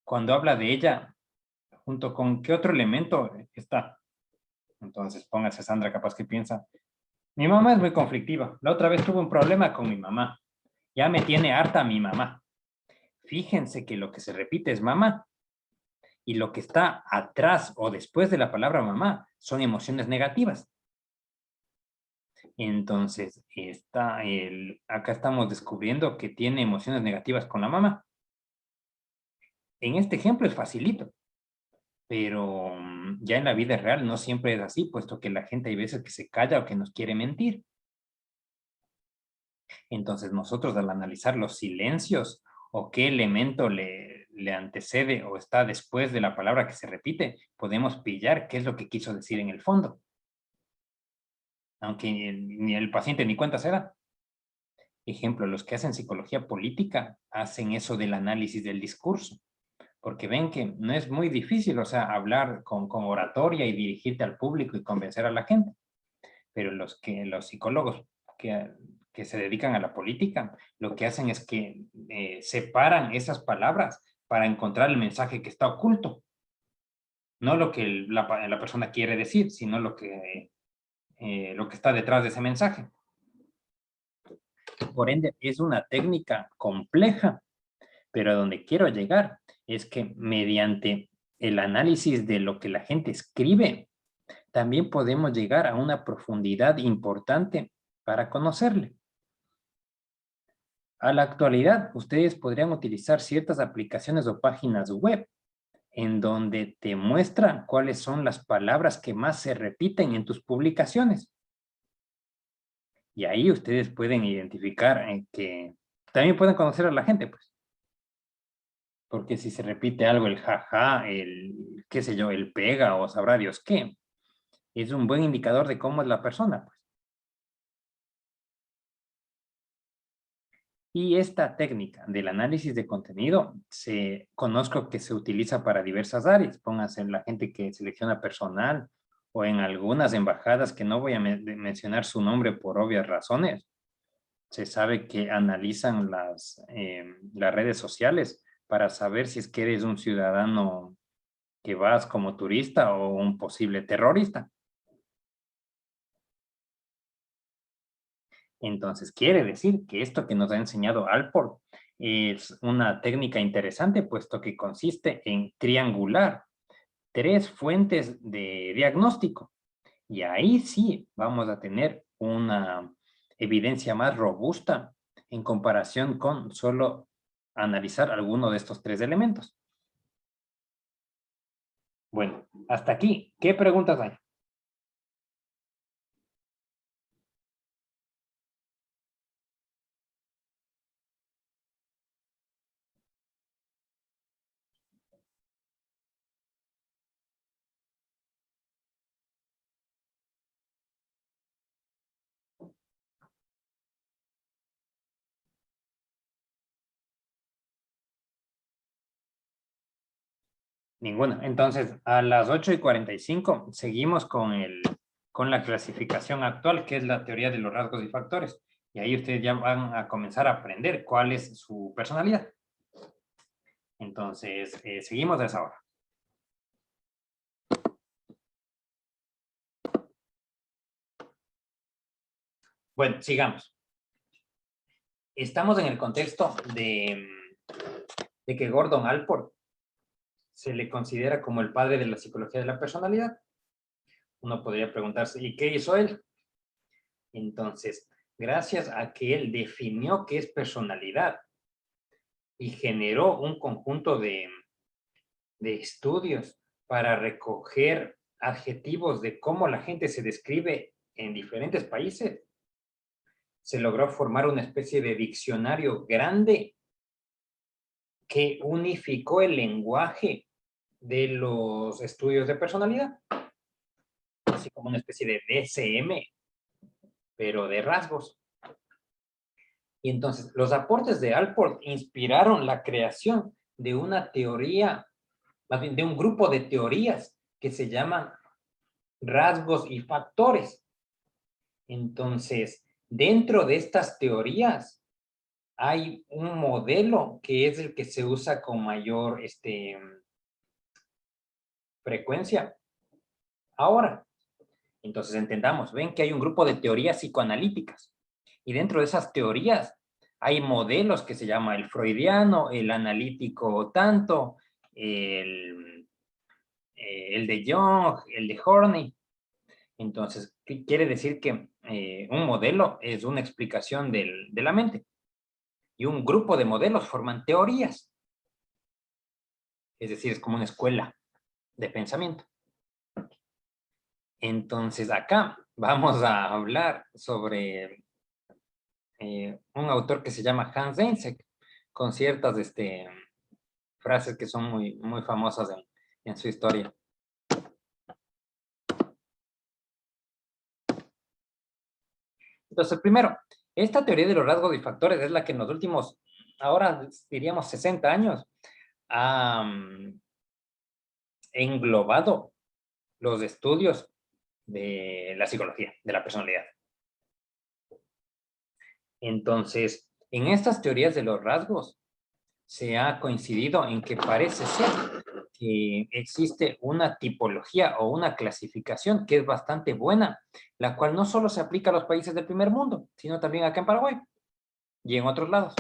S1: cuando habla de ella, ¿junto con qué otro elemento está? Entonces, póngase Sandra, capaz que piensa, mi mamá es muy conflictiva. La otra vez tuve un problema con mi mamá. Ya me tiene harta mi mamá. Fíjense que lo que se repite es mamá. Y lo que está atrás o después de la palabra mamá son emociones negativas. Entonces, acá estamos descubriendo que tiene emociones negativas con la mamá. En este ejemplo es facilito, pero ya en la vida real no siempre es así, puesto que la gente hay veces que se calla o que nos quiere mentir. Entonces, nosotros al analizar los silencios o qué elemento le antecede o está después de la palabra que se repite, podemos pillar qué es lo que quiso decir en el fondo. Aunque ni el paciente ni cuenta se da. Ejemplo, los que hacen psicología política hacen eso del análisis del discurso, porque ven que no es muy difícil, o sea, hablar con oratoria y dirigirte al público y convencer a la gente. Pero los psicólogos que se dedican a la política, lo que hacen es que separan esas palabras para encontrar el mensaje que está oculto. No lo que la persona quiere decir, sino lo que está detrás de ese mensaje. Por ende, es una técnica compleja, pero a donde quiero llegar es que mediante el análisis de lo que la gente escribe, también podemos llegar a una profundidad importante para conocerle. A la actualidad, ustedes podrían utilizar ciertas aplicaciones o páginas web en donde te muestran cuáles son las palabras que más se repiten en tus publicaciones. Y ahí ustedes pueden identificar que también pueden conocer a la gente, pues. Porque si se repite algo, el jaja, el qué sé yo, el pega o sabrá Dios qué, es un buen indicador de cómo es la persona, pues. Y esta técnica del análisis de contenido conozco que se utiliza para diversas áreas. Pónganse en la gente que selecciona personal o en algunas embajadas que no voy a mencionar su nombre por obvias razones. Se sabe que analizan las redes sociales para saber si es que eres un ciudadano que vas como turista o un posible terrorista. Entonces, quiere decir que esto que nos ha enseñado Alport es una técnica interesante, puesto que consiste en triangular 3 fuentes de diagnóstico. Y ahí sí vamos a tener una evidencia más robusta en comparación con solo analizar alguno de estos 3 elementos. Bueno, hasta aquí. ¿Qué preguntas hay? Ninguna. Entonces, a las 8:45 seguimos con la clasificación actual, que es la teoría de los rasgos y factores. Y ahí ustedes ya van a comenzar a aprender cuál es su personalidad. Entonces, seguimos a esa hora. Bueno, sigamos. Estamos en el contexto de que Gordon Allport se le considera como el padre de la psicología de la personalidad. Uno podría preguntarse, ¿y qué hizo él? Entonces, gracias a que él definió qué es personalidad y generó un conjunto de estudios para recoger adjetivos de cómo la gente se describe en diferentes países, se logró formar una especie de diccionario grande que unificó el lenguaje de los estudios de personalidad, así como una especie de DSM, pero de rasgos. Y entonces, los aportes de Allport inspiraron la creación de una teoría, más bien de un grupo de teorías que se llaman rasgos y factores. Entonces, dentro de estas teorías hay un modelo que es el que se usa con mayor frecuencia ahora. Entonces, entendamos, ven que hay un grupo de teorías psicoanalíticas y dentro de esas teorías hay modelos que se llama el freudiano, el analítico tanto, el de Jung, el de Horney. Entonces, ¿qué quiere decir? Que un modelo es una explicación de la mente y un grupo de modelos forman teorías. Es decir, es como una escuela de pensamiento. Entonces, acá vamos a hablar sobre un autor que se llama Hans Eysenck, con ciertas frases que son muy, muy famosas en su historia. Entonces, primero, esta teoría de los rasgos y factores es la que en los últimos, ahora diríamos 60 años, ha englobado los estudios de la psicología, de la personalidad. Entonces, en estas teorías de los rasgos, se ha coincidido en que parece ser que existe una tipología o una clasificación que es bastante buena, la cual no solo se aplica a los países del primer mundo, sino también acá en Paraguay y en otros lados.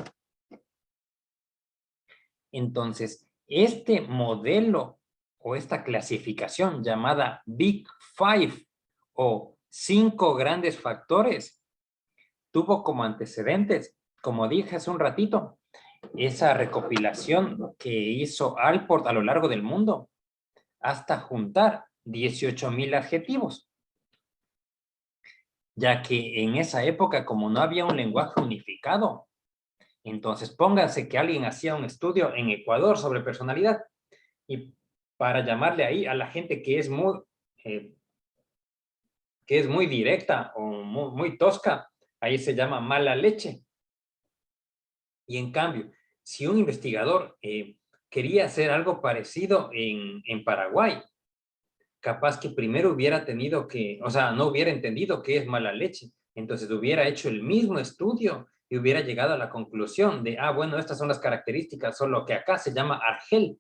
S1: Entonces, este modelo o esta clasificación llamada Big Five o 5 grandes factores tuvo como antecedentes, como dije hace un ratito, esa recopilación que hizo Allport a lo largo del mundo hasta juntar 18,000 adjetivos. Ya que en esa época, como no había un lenguaje unificado, entonces pónganse que alguien hacía un estudio en Ecuador sobre personalidad y para llamarle ahí a la gente que es muy directa o muy tosca, ahí se llama mala leche. Y en cambio, si un investigador quería hacer algo parecido en Paraguay, capaz que primero hubiera tenido que, o sea, no hubiera entendido qué es mala leche. Entonces hubiera hecho el mismo estudio y hubiera llegado a la conclusión de, bueno, estas son las características, solo que acá se llama Argel.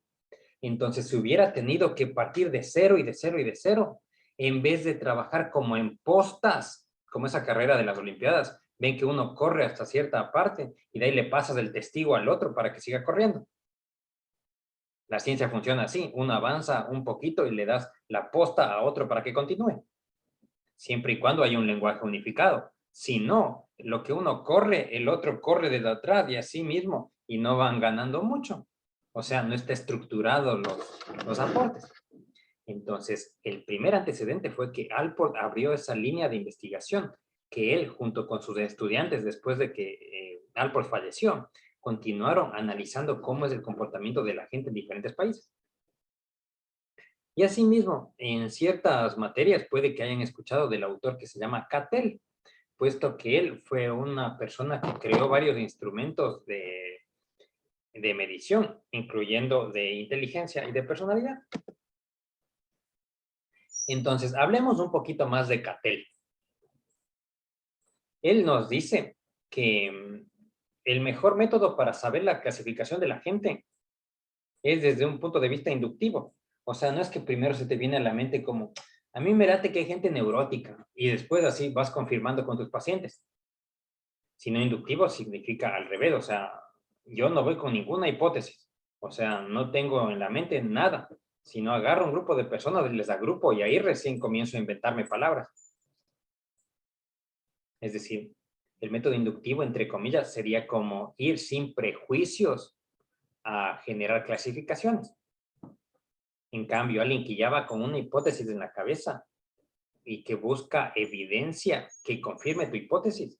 S1: Entonces se hubiera tenido que partir de cero y de cero y de cero, en vez de trabajar como en postas, como esa carrera de las Olimpiadas. Ven que uno corre hasta cierta parte y de ahí le pasas el testigo al otro para que siga corriendo. La ciencia funciona así, uno avanza un poquito y le das la posta a otro para que continúe, siempre y cuando haya un lenguaje unificado. Si no, lo que uno corre, el otro corre desde atrás y así mismo, y no van ganando mucho. O sea, no está estructurado los aportes. Entonces, el primer antecedente fue que Allport abrió esa línea de investigación, que él, junto con sus estudiantes, después de que Allport falleció, continuaron analizando cómo es el comportamiento de la gente en diferentes países. Y asimismo, en ciertas materias puede que hayan escuchado del autor que se llama Cattell, puesto que él fue una persona que creó varios instrumentos de medición, incluyendo de inteligencia y de personalidad. Entonces, hablemos un poquito más de Cattell. Él nos dice que el mejor método para saber la clasificación de la gente es desde un punto de vista inductivo. O sea, no es que primero se te viene a la mente como, a mí me late que hay gente neurótica y después así vas confirmando con tus pacientes. sino inductivo significa al revés, o sea, yo no voy con ninguna hipótesis, o sea, no tengo en la mente nada, sino agarro un grupo de personas y les agrupo y ahí recién comienzo a inventarme palabras. Es decir, el método inductivo, entre comillas, sería como ir sin prejuicios a generar clasificaciones. En cambio, alguien que ya va con una hipótesis en la cabeza y que busca evidencia que confirme tu hipótesis,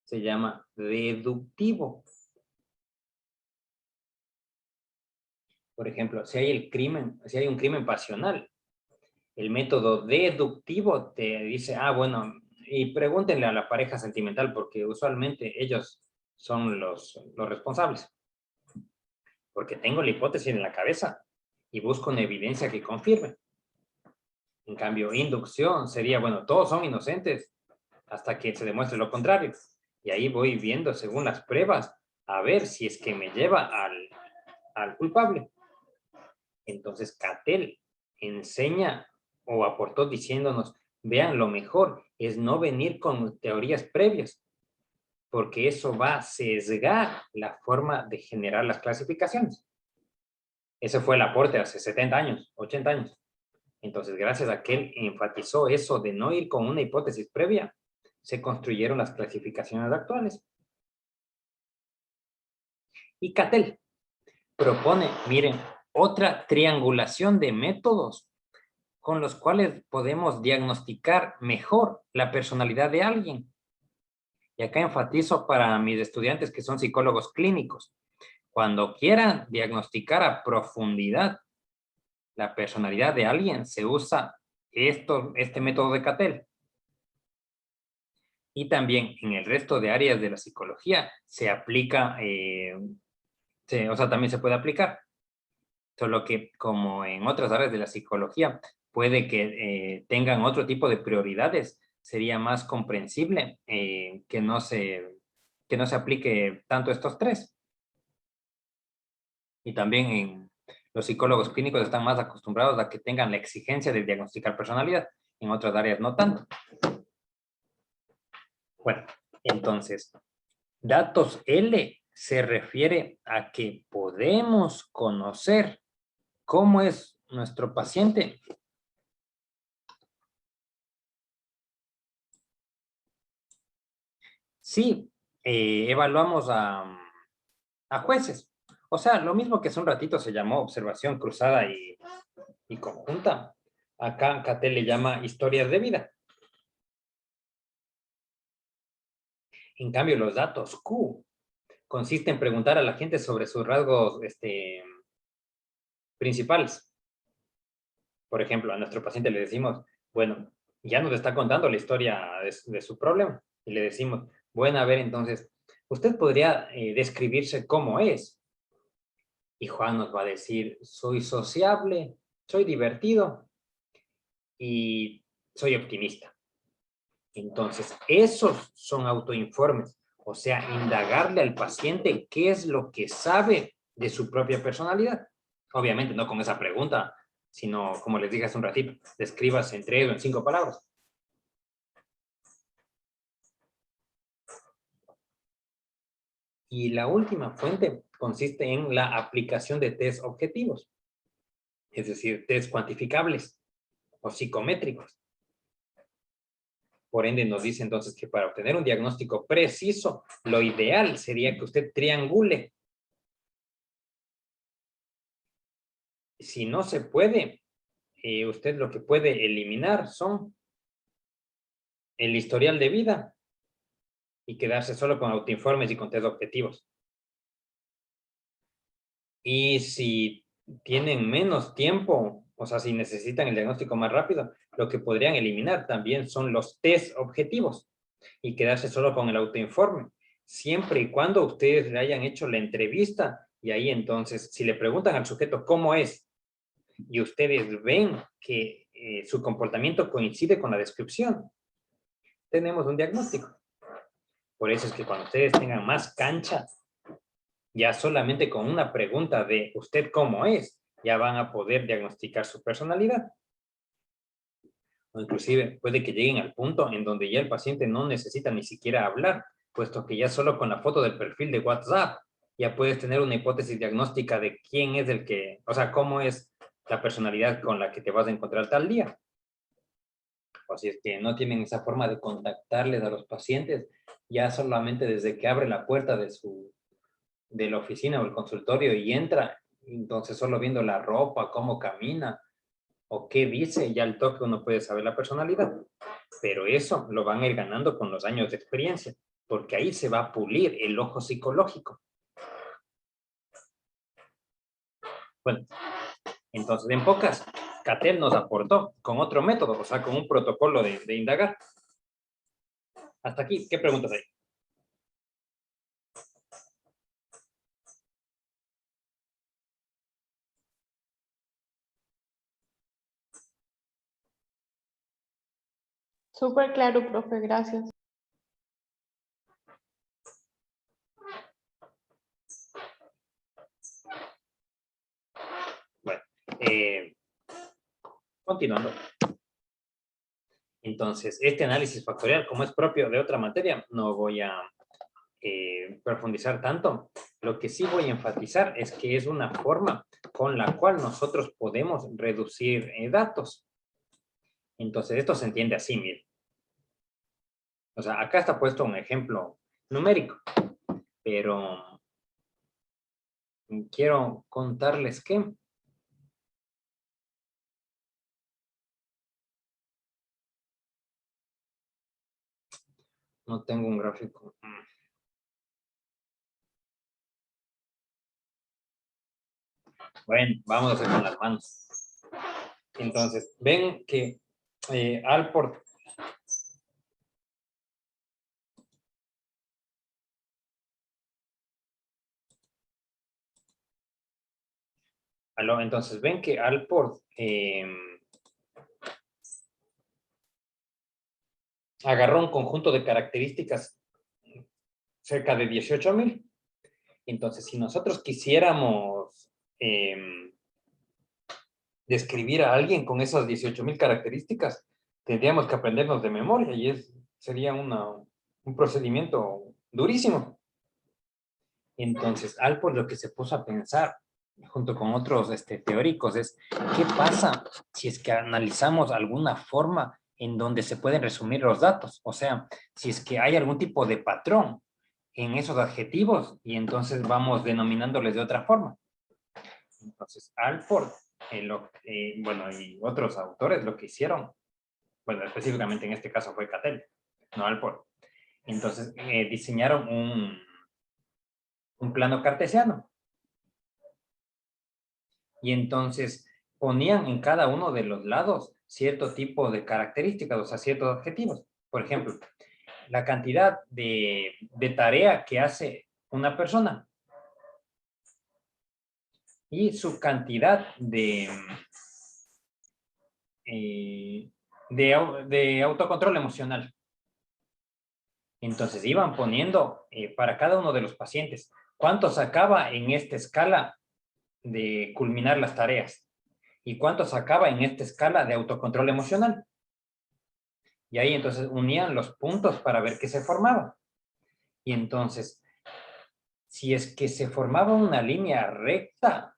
S1: se llama deductivo. Por ejemplo, si hay un crimen pasional, el método deductivo te dice, bueno, y pregúntenle a la pareja sentimental porque usualmente ellos son los responsables. Porque tengo la hipótesis en la cabeza y busco una evidencia que confirme. En cambio, inducción sería, bueno, todos son inocentes hasta que se demuestre lo contrario. Y ahí voy viendo según las pruebas a ver si es que me lleva al culpable. Entonces, Cattell enseña o aportó diciéndonos, vean, lo mejor es no venir con teorías previas, porque eso va a sesgar la forma de generar las clasificaciones. Ese fue el aporte hace 70 años, 80 años. Entonces, gracias a que él enfatizó eso de no ir con una hipótesis previa, se construyeron las clasificaciones actuales. Y Cattell propone, miren, otra triangulación de métodos con los cuales podemos diagnosticar mejor la personalidad de alguien. Y acá enfatizo para mis estudiantes que son psicólogos clínicos. Cuando quieran diagnosticar a profundidad la personalidad de alguien, se usa este método de Cattell. Y también en el resto de áreas de la psicología se aplica, también se puede aplicar. Solo que como en otras áreas de la psicología puede que tengan otro tipo de prioridades, sería más comprensible que no se aplique tanto estos tres. Y también los psicólogos clínicos están más acostumbrados a que tengan la exigencia de diagnosticar personalidad. En otras áreas no tanto. Bueno, entonces, datos L se refiere a que podemos conocer cómo es nuestro paciente si evaluamos a jueces. O sea, lo mismo que hace un ratito se llamó observación cruzada y conjunta. Acá Cattell le llama historias de vida. En cambio, los datos Q consisten en preguntar a la gente sobre sus rasgos principales. Por ejemplo, a nuestro paciente le decimos, bueno, ya nos está contando la historia de su problema. Y le decimos, bueno, a ver, entonces, usted podría describirse cómo es. Y Juan nos va a decir, soy sociable, soy divertido y soy optimista. Entonces, esos son autoinformes. O sea, indagarle al paciente qué es lo que sabe de su propia personalidad. Obviamente no con esa pregunta, sino, como les dije hace un ratito, describas en 3 o en 5 palabras. Y la última fuente consiste en la aplicación de test objetivos, es decir, test cuantificables o psicométricos. Por ende, nos dice entonces que para obtener un diagnóstico preciso, lo ideal sería que usted triangule. Si no se puede, usted lo que puede eliminar son el historial de vida y quedarse solo con autoinformes y con test objetivos. Y si tienen menos tiempo, o sea, si necesitan el diagnóstico más rápido, lo que podrían eliminar también son los test objetivos y quedarse solo con el autoinforme, siempre y cuando ustedes le hayan hecho la entrevista y ahí entonces, si le preguntan al sujeto cómo es y ustedes ven que su comportamiento coincide con la descripción, tenemos un diagnóstico. Por eso es que cuando ustedes tengan más cancha, ya solamente con una pregunta de usted cómo es, ya van a poder diagnosticar su personalidad. O inclusive puede que lleguen al punto en donde ya el paciente no necesita ni siquiera hablar, puesto que ya solo con la foto del perfil de WhatsApp ya puedes tener una hipótesis diagnóstica de quién es el que, o sea, cómo es la personalidad con la que te vas a encontrar tal día. O si es que no tienen esa forma de contactarles a los pacientes, ya solamente desde que abre la puerta de la oficina o el consultorio y entra, entonces solo viendo la ropa, cómo camina o qué dice, ya al toque uno puede saber la personalidad. Pero eso lo van a ir ganando con los años de experiencia, porque ahí se va a pulir el ojo psicológico. Bueno, entonces en pocas, Cattell nos aportó con otro método, o sea, con un protocolo de indagar. Hasta aquí, ¿qué preguntas hay?
S3: Súper claro, profe, gracias.
S1: Bueno, continuando. Entonces, este análisis factorial, como es propio de otra materia, no voy a profundizar tanto. Lo que sí voy a enfatizar es que es una forma con la cual nosotros podemos reducir datos. Entonces, esto se entiende así, miren. O sea, acá está puesto un ejemplo numérico, pero quiero contarles que no tengo un gráfico. Bueno, vamos a hacer con las manos. Entonces, ven que Alport entonces ven que Alport agarró un conjunto de características cerca de 18,000. Entonces, si nosotros quisiéramos describir a alguien con esas 18,000 características, tendríamos que aprendernos de memoria y sería un procedimiento durísimo. Entonces, Alport lo que se puso a pensar, junto con otros teóricos, es qué pasa si es que analizamos alguna forma en donde se pueden resumir los datos. O sea, si es que hay algún tipo de patrón en esos adjetivos y entonces vamos denominándoles de otra forma. Entonces, Alport, bueno, y otros autores lo que hicieron, bueno, específicamente en este caso fue Cattell, no Alport. Entonces, diseñaron un plano cartesiano. Y entonces ponían en cada uno de los lados cierto tipo de características, o sea, ciertos adjetivos. Por ejemplo, la cantidad de tarea que hace una persona y su cantidad de autocontrol emocional. Entonces iban poniendo para cada uno de los pacientes cuánto sacaba en esta escala de culminar las tareas y cuánto sacaba en esta escala de autocontrol emocional. Y ahí entonces unían los puntos para ver qué se formaba. Y entonces, si es que se formaba una línea recta,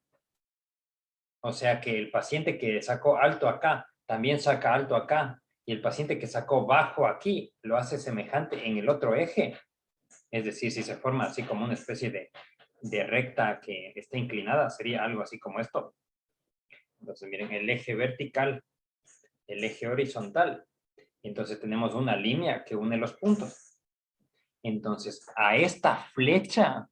S1: o sea que el paciente que sacó alto acá, también saca alto acá, y el paciente que sacó bajo aquí, lo hace semejante en el otro eje. Es decir, si se forma así como una especie de recta que está inclinada, sería algo así como esto. Entonces, miren, el eje vertical, el eje horizontal. Entonces tenemos una línea que une los puntos. Entonces, a esta flecha,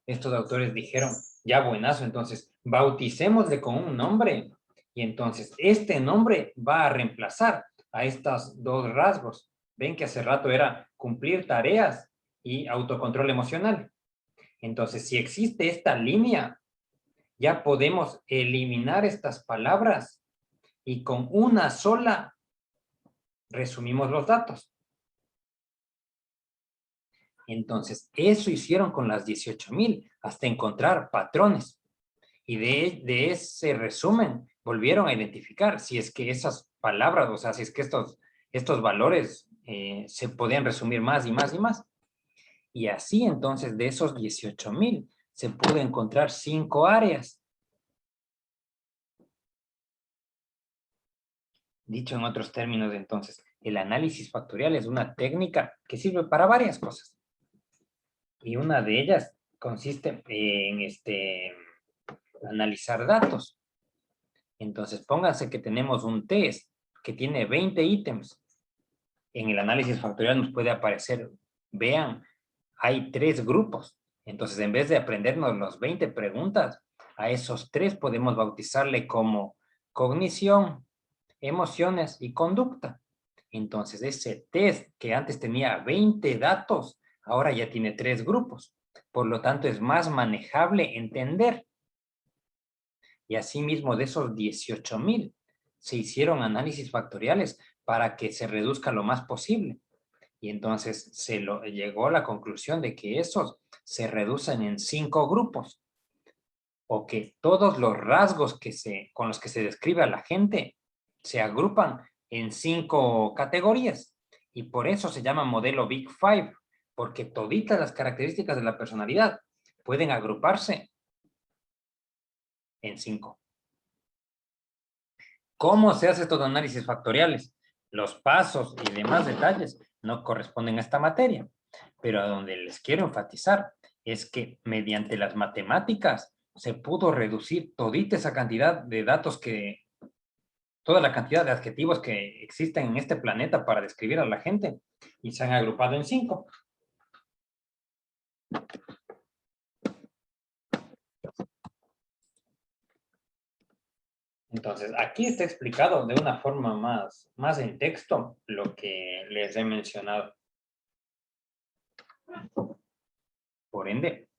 S1: estos autores dijeron, ya buenazo, entonces, bauticémosle con un nombre. Y entonces, este nombre va a reemplazar a estos dos rasgos. Ven que hace rato era cumplir tareas y autocontrol emocional. Entonces, si existe esta línea, ya podemos eliminar estas palabras y con una sola resumimos los datos. Entonces, eso hicieron con las 18,000 hasta encontrar patrones. Y de ese resumen volvieron a identificar si es que esas palabras, o sea, si es que estos valores se podían resumir más y más y más. Y así entonces de esos 18,000 se pudo encontrar 5 áreas. Dicho en otros términos, entonces, el análisis factorial es una técnica que sirve para varias cosas. Y una de ellas consiste en analizar datos. Entonces, pónganse que tenemos un test que tiene 20 ítems. En el análisis factorial nos puede aparecer, vean, hay 3 grupos. Entonces, en vez de aprendernos las 20 preguntas, a esos 3 podemos bautizarle como cognición, emociones y conducta. Entonces, ese test que antes tenía 20 datos, ahora ya tiene 3 grupos. Por lo tanto, es más manejable entender. Y asimismo, de esos 18,000, se hicieron análisis factoriales para que se reduzca lo más posible. Y entonces llegó a la conclusión de que esos se reducen en 5 grupos. O que todos los rasgos con los que se describe a la gente se agrupan en 5 categorías. Y por eso se llama modelo Big Five, porque toditas las características de la personalidad pueden agruparse en 5. ¿Cómo se hace estos análisis factoriales? Los pasos y demás detalles no corresponden a esta materia, pero a donde les quiero enfatizar es que mediante las matemáticas se pudo reducir todita esa cantidad de datos toda la cantidad de adjetivos que existen en este planeta para describir a la gente, y se han agrupado en 5. Entonces, aquí está explicado de una forma más en texto lo que les he mencionado. Por ende,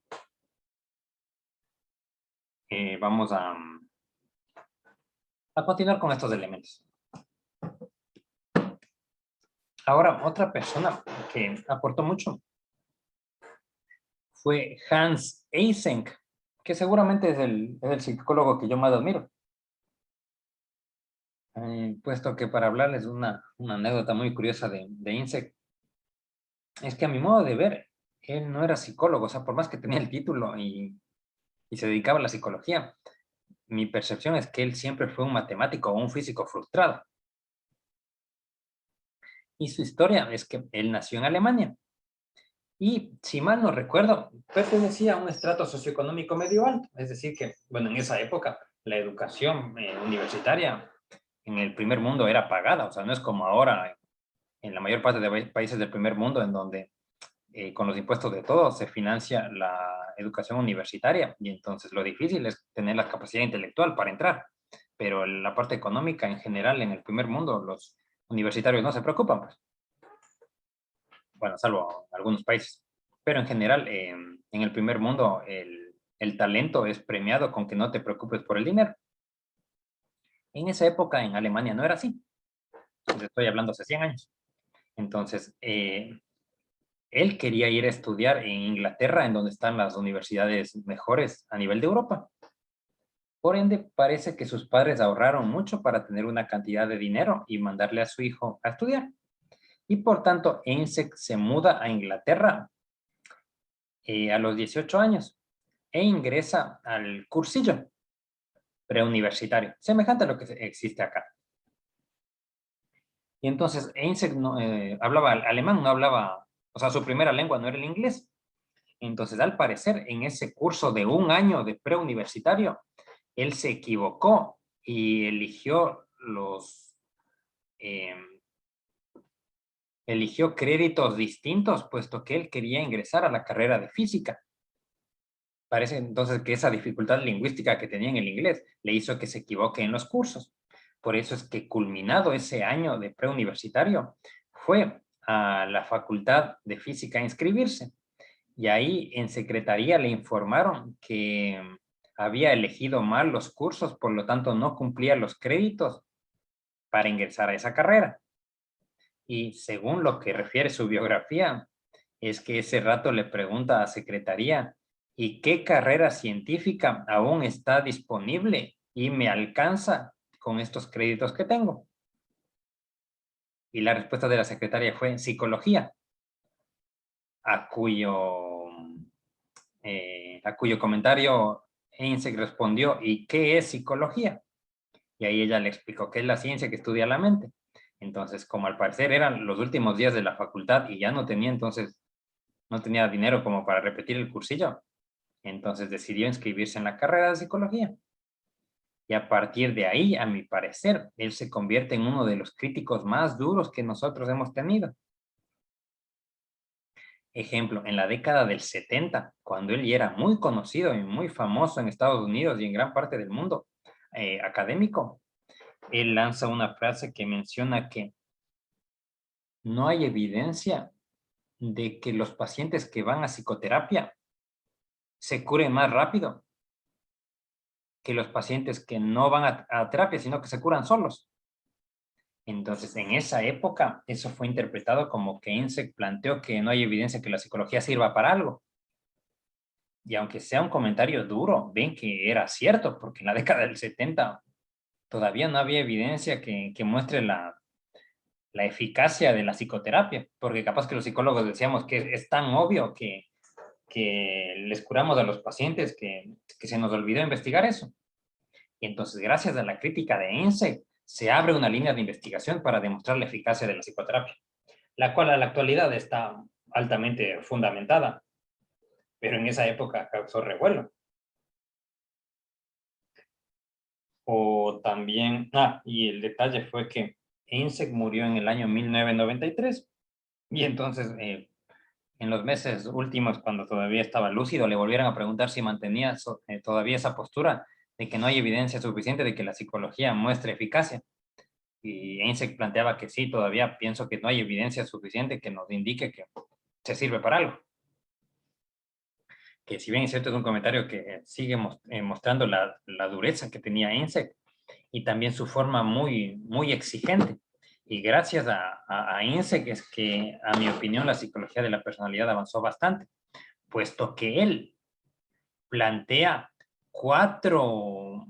S1: vamos a continuar con estos elementos. Ahora, otra persona que aportó mucho fue Hans Eysenck, que seguramente es el psicólogo que yo más admiro. Puesto que para hablarles una anécdota muy curiosa de Eysenck, es que a mi modo de ver, él no era psicólogo, o sea, por más que tenía el título y se dedicaba a la psicología, mi percepción es que él siempre fue un matemático o un físico frustrado. Y su historia es que él nació en Alemania. Y, si mal no recuerdo, pertenecía a un estrato socioeconómico medio alto. Es decir que, bueno, en esa época, la educación universitaria en el primer mundo era pagada. O sea, no es como ahora en la mayor parte de países del primer mundo, en donde con los impuestos de todos se financia la educación universitaria. Y entonces lo difícil es tener la capacidad intelectual para entrar. Pero la parte económica, en general, en el primer mundo, los universitarios no se preocupan, pues. Bueno, salvo algunos países, pero en general, en el primer mundo, el talento es premiado con que no te preocupes por el dinero. En esa época en Alemania no era así. Estoy hablando hace 100 años. Entonces, él quería ir a estudiar en Inglaterra, en donde están las universidades mejores a nivel de Europa. Por ende, parece que sus padres ahorraron mucho para tener una cantidad de dinero y mandarle a su hijo a estudiar. Y por tanto, Eysenck se muda a Inglaterra a los 18 años e ingresa al cursillo preuniversitario, semejante a lo que existe acá. Y entonces Eysenck hablaba alemán, no hablaba, o sea, su primera lengua no era el inglés. Entonces, al parecer, en ese curso de 1 año de preuniversitario, él se equivocó y eligió créditos distintos, puesto que él quería ingresar a la carrera de física. Parece entonces que esa dificultad lingüística que tenía en el inglés le hizo que se equivoque en los cursos. Por eso es que, culminado ese año de preuniversitario, fue a la Facultad de Física a inscribirse. Y ahí en secretaría le informaron que había elegido mal los cursos, por lo tanto no cumplía los créditos para ingresar a esa carrera. Y según lo que refiere su biografía, es que ese rato le pregunta a secretaría, ¿y qué carrera científica aún está disponible y me alcanza con estos créditos que tengo? Y la respuesta de la secretaria fue psicología. a cuyo comentario Einstein respondió, ¿y qué es psicología? Y ahí ella le explicó que es la ciencia que estudia la mente. Entonces, como al parecer eran los últimos días de la facultad y ya no tenía dinero como para repetir el cursillo, entonces decidió inscribirse en la carrera de psicología. Y a partir de ahí, a mi parecer, él se convierte en uno de los críticos más duros que nosotros hemos tenido. Ejemplo, en la década del 70, cuando él ya era muy conocido y muy famoso en Estados Unidos y en gran parte del mundo académico, él lanza una frase que menciona que no hay evidencia de que los pacientes que van a psicoterapia se curen más rápido que los pacientes que no van a terapia, sino que se curan solos. Entonces, en esa época, eso fue interpretado como que Einstein planteó que no hay evidencia que la psicología sirva para algo. Y aunque sea un comentario duro, ven que era cierto, porque en la década del 70 todavía no había evidencia que muestre la eficacia de la psicoterapia, porque capaz que los psicólogos decíamos que es tan obvio que les curamos a los pacientes que se nos olvidó investigar eso. Y entonces, gracias a la crítica de Einstein, se abre una línea de investigación para demostrar la eficacia de la psicoterapia, la cual a la actualidad está altamente fundamentada, pero en esa época causó revuelo. O también, y el detalle fue que Einstein murió en el año 1993, y entonces en los meses últimos, cuando todavía estaba lúcido, le volvieron a preguntar si mantenía todavía esa postura de que no hay evidencia suficiente de que la psicología muestre eficacia. Y Einstein planteaba que sí, todavía pienso que no hay evidencia suficiente que nos indique que se sirve para algo. Que si bien es cierto, es un comentario que sigue mostrando la dureza que tenía Einstein y también su forma muy, muy exigente. Y gracias a Einstein es que, a mi opinión, la psicología de la personalidad avanzó bastante, puesto que él plantea cuatro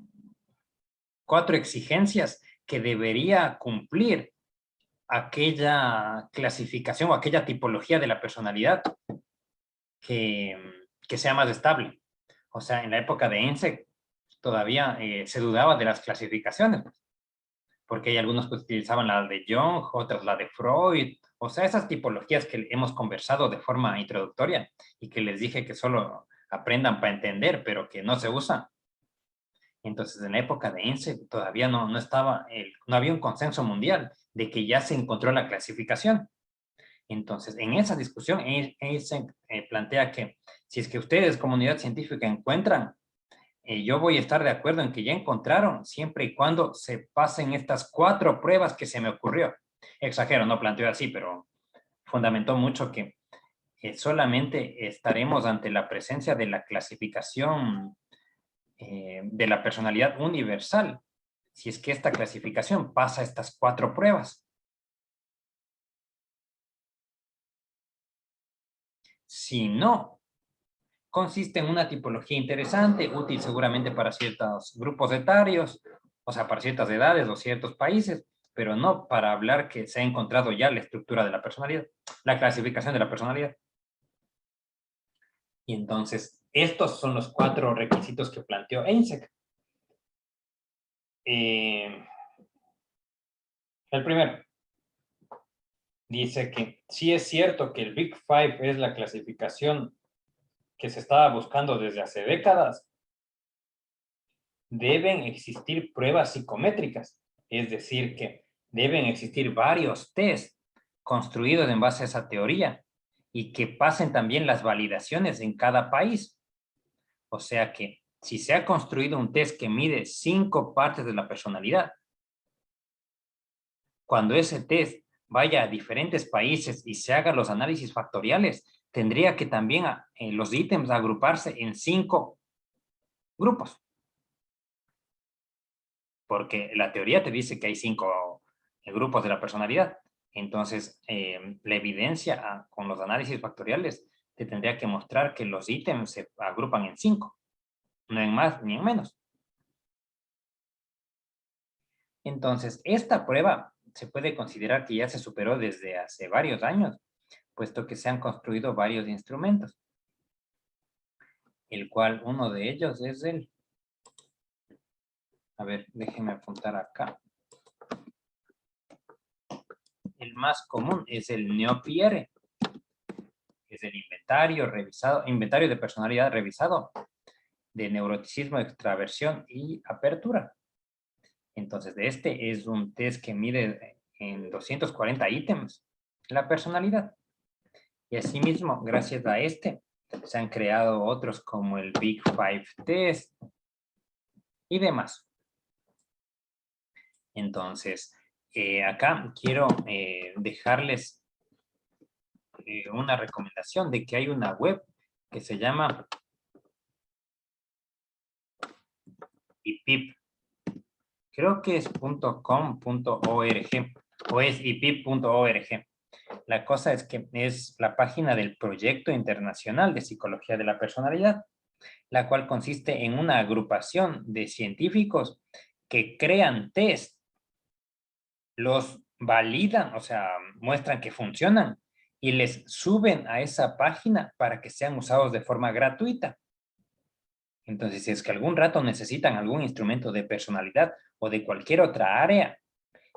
S1: exigencias que debería cumplir aquella clasificación o aquella tipología de la personalidad que sea más estable. O sea, en la época de Einstein todavía se dudaba de las clasificaciones, porque hay algunos que utilizaban la de Jung, otros la de Freud, o sea, esas tipologías que hemos conversado de forma introductoria y que les dije que solo aprendan para entender, pero que no se usan. Entonces, en la época de Einstein todavía no había un consenso mundial de que ya se encontró la clasificación. Entonces, en esa discusión, Einstein plantea que si es que ustedes, comunidad científica, encuentran, yo voy a estar de acuerdo en que ya encontraron, siempre y cuando se pasen estas 4 pruebas que se me ocurrió. Exagero, no planteó así, pero fundamentó mucho que solamente estaremos ante la presencia de la clasificación de la personalidad universal, si es que esta clasificación pasa estas 4 pruebas. Si no, consiste en una tipología interesante, útil seguramente para ciertos grupos etarios, o sea, para ciertas edades o ciertos países, pero no para hablar que se ha encontrado ya la estructura de la personalidad, la clasificación de la personalidad. Y entonces, estos son los 4 requisitos que planteó Einstein. El primero dice que sí es cierto que el Big Five es la clasificación que se estaba buscando desde hace décadas. Deben existir pruebas psicométricas, es decir, que deben existir varios test construidos en base a esa teoría y que pasen también las validaciones en cada país. O sea que si se ha construido un test que mide 5 partes de la personalidad, cuando ese test vaya a diferentes países y se hagan los análisis factoriales, tendría que también los ítems agruparse en 5 grupos. Porque la teoría te dice que hay 5 grupos de la personalidad. Entonces, la evidencia con los análisis factoriales te tendría que mostrar que los ítems se agrupan en 5, no en más ni en menos. Entonces, esta prueba se puede considerar que ya se superó desde hace varios años, puesto que se han construido varios instrumentos, el cual uno de ellos es el, a ver, déjenme apuntar acá. El más común es el NeoPR, es el inventario de personalidad revisado, de neuroticismo, extraversión y apertura. Entonces, este es un test que mide en 240 ítems la personalidad. Y asimismo, gracias a este, se han creado otros como el Big Five Test y demás. Entonces, acá quiero dejarles una recomendación de que hay una web que se llama IPIP. Creo que es .com.org o es ipip.org. La cosa es que es la página del Proyecto Internacional de Psicología de la Personalidad, la cual consiste en una agrupación de científicos que crean test, los validan, o sea, muestran que funcionan y les suben a esa página para que sean usados de forma gratuita. Entonces, si es que algún rato necesitan algún instrumento de personalidad o de cualquier otra área,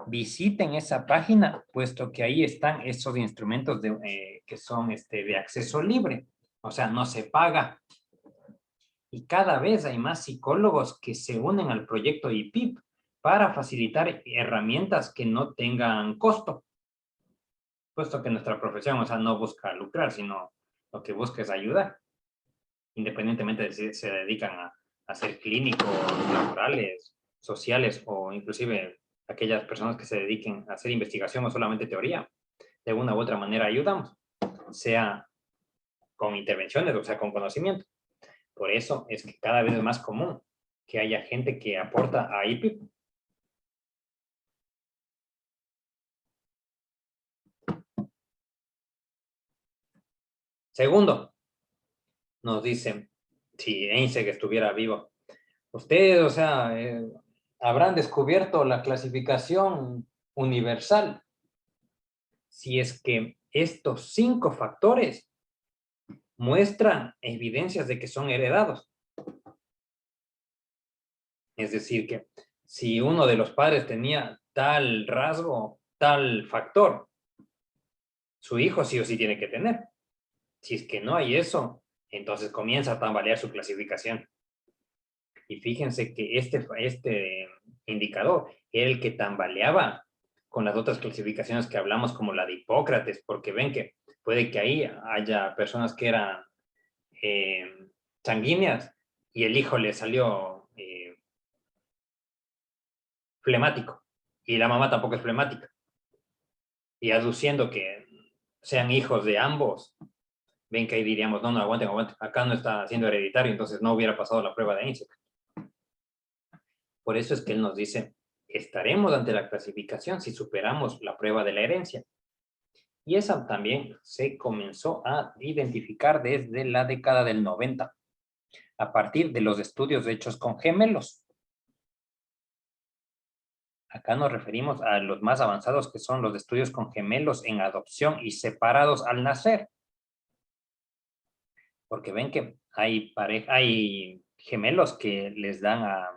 S1: visiten esa página, puesto que ahí están esos instrumentos que son de acceso libre. O sea, no se paga. Y cada vez hay más psicólogos que se unen al proyecto IPIP para facilitar herramientas que no tengan costo. Puesto que nuestra profesión, o sea, no busca lucrar, sino lo que busca es ayudar. Independientemente de si se dedican a ser clínicos, laborales, sociales o inclusive aquellas personas que se dediquen a hacer investigación o solamente teoría, de una u otra manera ayudamos, sea con intervenciones o sea con conocimiento. Por eso es que cada vez es más común que haya gente que aporta a IPIP. Segundo, nos dicen, si Einstein estuviera vivo, ustedes, o sea, habrán descubierto la clasificación universal si es que estos 5 factores muestran evidencias de que son heredados. Es decir, que si uno de los padres tenía tal rasgo, tal factor, su hijo sí o sí tiene que tener. Si es que no hay eso, entonces comienza a tambalear su clasificación. Y fíjense que este indicador era el que tambaleaba con las otras clasificaciones que hablamos, como la de Hipócrates, porque ven que puede que ahí haya personas que eran sanguíneas y el hijo le salió flemático y la mamá tampoco es flemática. Y aduciendo que sean hijos de ambos, ven que ahí diríamos, no, aguanten, acá no está siendo hereditario, entonces no hubiera pasado la prueba de Einstein. Por eso es que él nos dice, estaremos ante la clasificación si superamos la prueba de la herencia. Y esa también se comenzó a identificar desde la década del 90, a partir de los estudios hechos con gemelos. Acá nos referimos a los más avanzados, que son los estudios con gemelos en adopción y separados al nacer. Porque ven que hay gemelos que les dan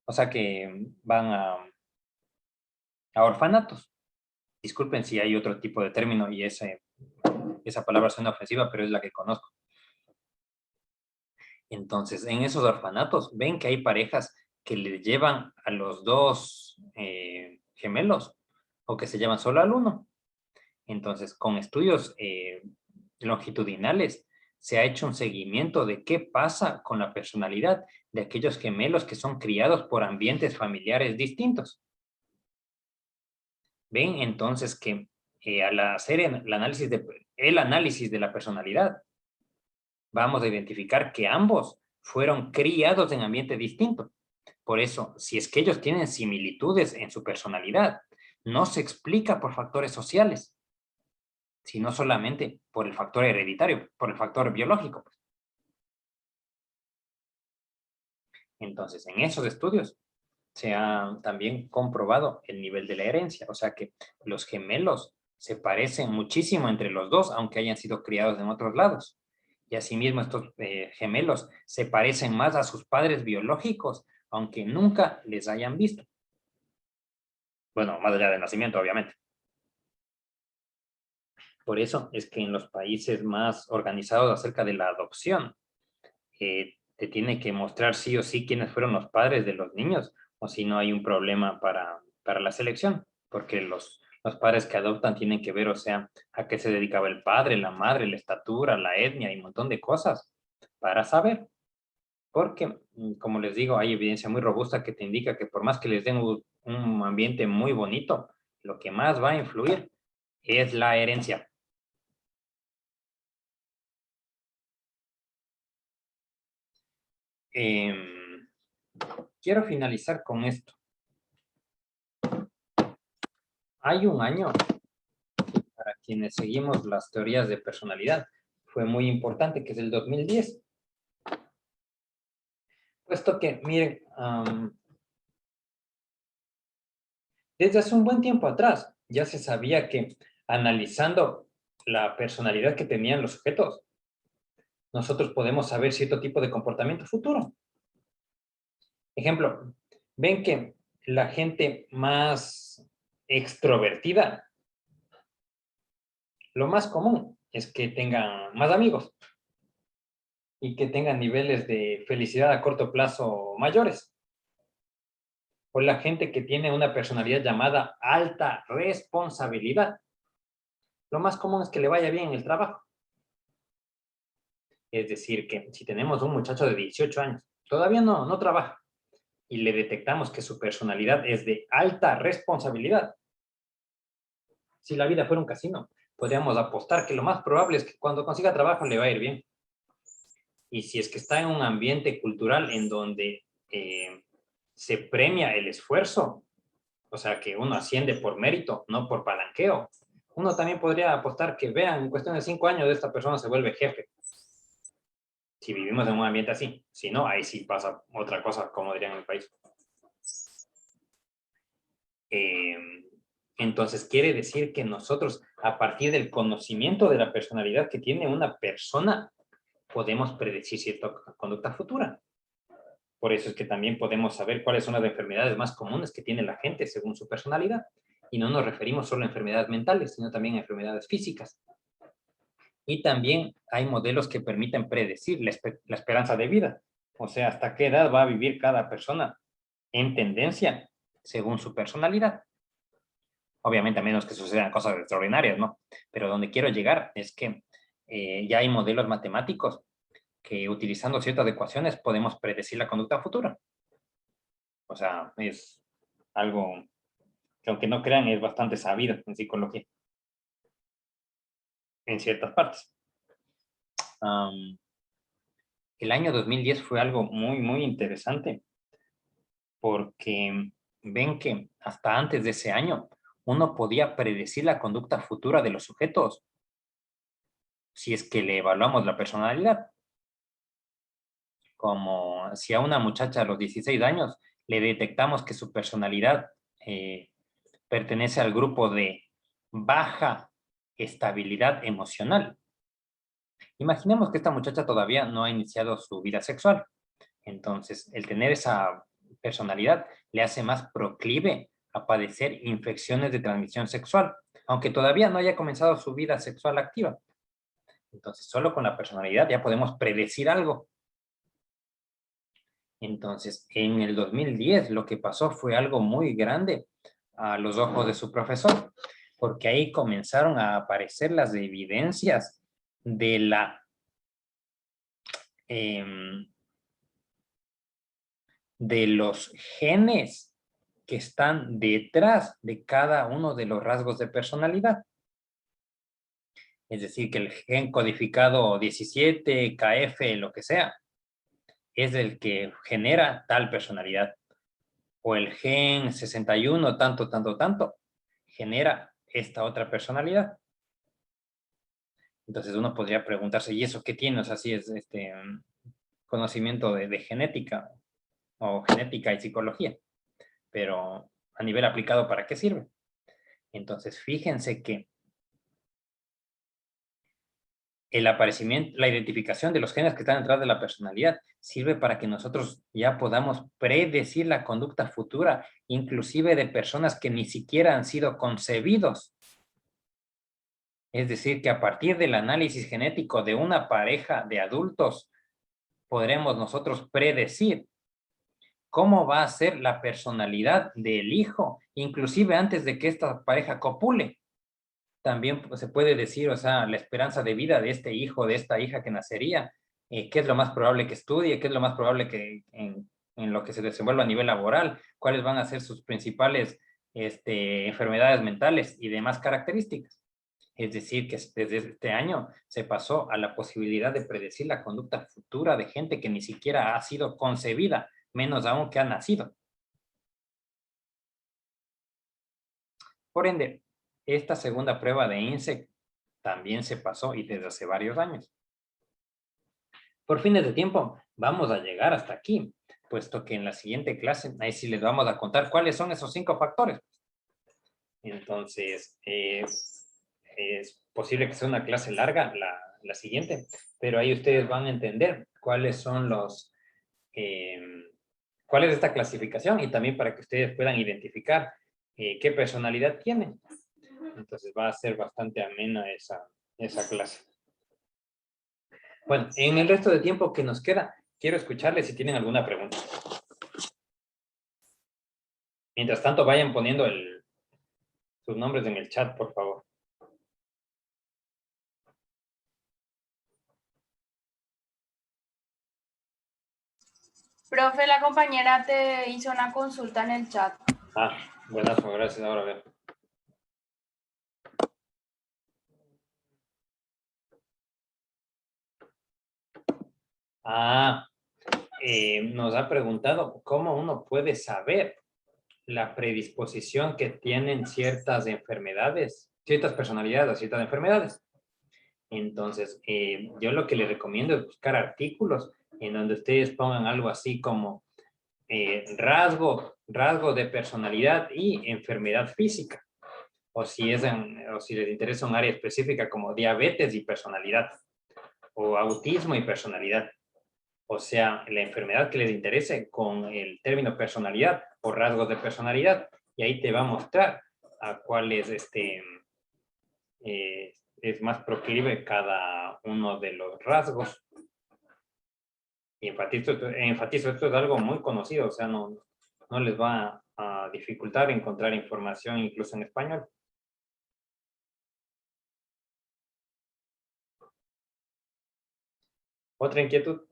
S1: o sea, que van a orfanatos. Disculpen si hay otro tipo de término y esa palabra suena ofensiva, pero es la que conozco. Entonces, en esos orfanatos, ven que hay parejas que les llevan a los dos gemelos o que se llevan solo al uno. Entonces, con estudios longitudinales, se ha hecho un seguimiento de qué pasa con la personalidad de aquellos gemelos que son criados por ambientes familiares distintos. Ven entonces que al hacer el análisis de la personalidad, vamos a identificar que ambos fueron criados en ambiente distinto. Por eso, si es que ellos tienen similitudes en su personalidad, no se explica por factores sociales, sino solamente por el factor hereditario, por el factor biológico. Entonces, en esos estudios se ha también comprobado el nivel de la herencia, o sea que los gemelos se parecen muchísimo entre los dos, aunque hayan sido criados en otros lados. Y asimismo estos gemelos se parecen más a sus padres biológicos, aunque nunca les hayan visto. Bueno, más allá del nacimiento, obviamente. Por eso es que en los países más organizados acerca de la adopción, te tiene que mostrar sí o sí quiénes fueron los padres de los niños, o si no hay un problema para la selección, porque los padres que adoptan tienen que ver, o sea, a qué se dedicaba el padre, la madre, la estatura, la etnia y un montón de cosas para saber. Porque, como les digo, hay evidencia muy robusta que te indica que por más que les den un ambiente muy bonito, lo que más va a influir es la herencia. Quiero finalizar con esto. Hay un año, para quienes seguimos las teorías de personalidad, fue muy importante, que es el 2010. Puesto que, miren, desde hace un buen tiempo atrás ya se sabía que analizando la personalidad que tenían los sujetos, nosotros podemos saber cierto tipo de comportamiento futuro. Ejemplo, ven que la gente más extrovertida, lo más común es que tengan más amigos y que tengan niveles de felicidad a corto plazo mayores. O la gente que tiene una personalidad llamada alta responsabilidad. Lo más común es que le vaya bien en el trabajo. Es decir, que si tenemos un muchacho de 18 años, todavía no trabaja, y le detectamos que su personalidad es de alta responsabilidad. Si la vida fuera un casino, podríamos apostar que lo más probable es que cuando consiga trabajo le va a ir bien. Y si es que está en un ambiente cultural en donde se premia el esfuerzo, o sea, que uno asciende por mérito, no por palanqueo, uno también podría apostar que, vean, en cuestión de 5 años esta persona se vuelve jefe. Si vivimos en un ambiente así. Si no, ahí sí pasa otra cosa, como dirían en el país. Entonces, quiere decir que nosotros, a partir del conocimiento de la personalidad que tiene una persona, podemos predecir cierta conducta futura. Por eso es que también podemos saber cuáles son las enfermedades más comunes que tiene la gente según su personalidad. Y no nos referimos solo a enfermedades mentales, sino también a enfermedades físicas. Y también hay modelos que permiten predecir la esperanza de vida. O sea, hasta qué edad va a vivir cada persona en tendencia según su personalidad. Obviamente, a menos que sucedan cosas extraordinarias, ¿no? Pero donde quiero llegar es que ya hay modelos matemáticos que utilizando ciertas ecuaciones podemos predecir la conducta futura. O sea, es algo que, aunque no crean, es bastante sabido en psicología. En ciertas partes. El año 2010 fue algo muy interesante porque ven que hasta antes de ese año uno podía predecir la conducta futura de los sujetos si es que le evaluamos la personalidad. Como si a una muchacha a los 16 años le detectamos que su personalidad pertenece al grupo de baja estabilidad emocional. Imaginemos que esta muchacha todavía no ha iniciado su vida sexual. Entonces, el tener esa personalidad le hace más proclive a padecer infecciones de transmisión sexual, aunque todavía no haya comenzado su vida sexual activa. Entonces, solo con la personalidad ya podemos predecir algo. Entonces, en el 2010 lo que pasó fue algo muy grande a los ojos de su profesor, porque ahí comenzaron a aparecer las evidencias de la de los genes que están detrás de cada uno de los rasgos de personalidad. Es decir, que el gen codificado 17, KF, lo que sea, es el que genera tal personalidad. O el gen 61, tanto, genera esta otra personalidad. Entonces uno podría preguntarse, ¿y eso qué tiene? O sea, si es conocimiento de genética o genética y psicología, pero a nivel aplicado, ¿para qué sirve? Entonces, fíjense que el aparecimiento, la identificación de los genes que están detrás de la personalidad sirve para que nosotros ya podamos predecir la conducta futura, inclusive de personas que ni siquiera han sido concebidos. Es decir, que a partir del análisis genético de una pareja de adultos, podremos nosotros predecir cómo va a ser la personalidad del hijo, inclusive antes de que esta pareja copule. También se puede decir, o sea, la esperanza de vida de este hijo, de esta hija que nacería, qué es lo más probable que estudie, qué es lo más probable que en lo que se desenvuelva a nivel laboral, cuáles van a ser sus principales enfermedades mentales y demás características. Es decir, que desde este año se pasó a la posibilidad de predecir la conducta futura de gente que ni siquiera ha sido concebida, menos aún que ha nacido. Por ende, esta segunda prueba de INSEE también se pasó y desde hace varios años. Por fines de tiempo, vamos a llegar hasta aquí, puesto que en la siguiente clase, ahí sí les vamos a contar cuáles son esos 5 factores. Entonces, es posible que sea una clase larga la siguiente, pero ahí ustedes van a entender cuáles son los, cuál es esta clasificación y también para que ustedes puedan identificar qué personalidad tienen. Entonces va a ser bastante amena esa clase. Bueno, en el resto de tiempo que nos queda, quiero escucharles si tienen alguna pregunta. Mientras tanto, vayan poniendo sus nombres en el chat, por favor.
S2: Profe, la compañera te hizo una consulta en el chat.
S1: Ah, buenas, gracias. Ahora a ver. Nos ha preguntado cómo uno puede saber la predisposición que tienen ciertas enfermedades, ciertas personalidades a ciertas enfermedades. Entonces, yo lo que les recomiendo es buscar artículos en donde ustedes pongan algo así como rasgo de personalidad y enfermedad física. O si les interesa un área específica como diabetes y personalidad, o autismo y personalidad. O sea, la enfermedad que les interese con el término personalidad o rasgos de personalidad. Y ahí te va a mostrar a cuál es es más proclive cada uno de los rasgos. Y enfatizo, esto es algo muy conocido, o sea, no les va a dificultar encontrar información incluso en español. ¿Otra inquietud?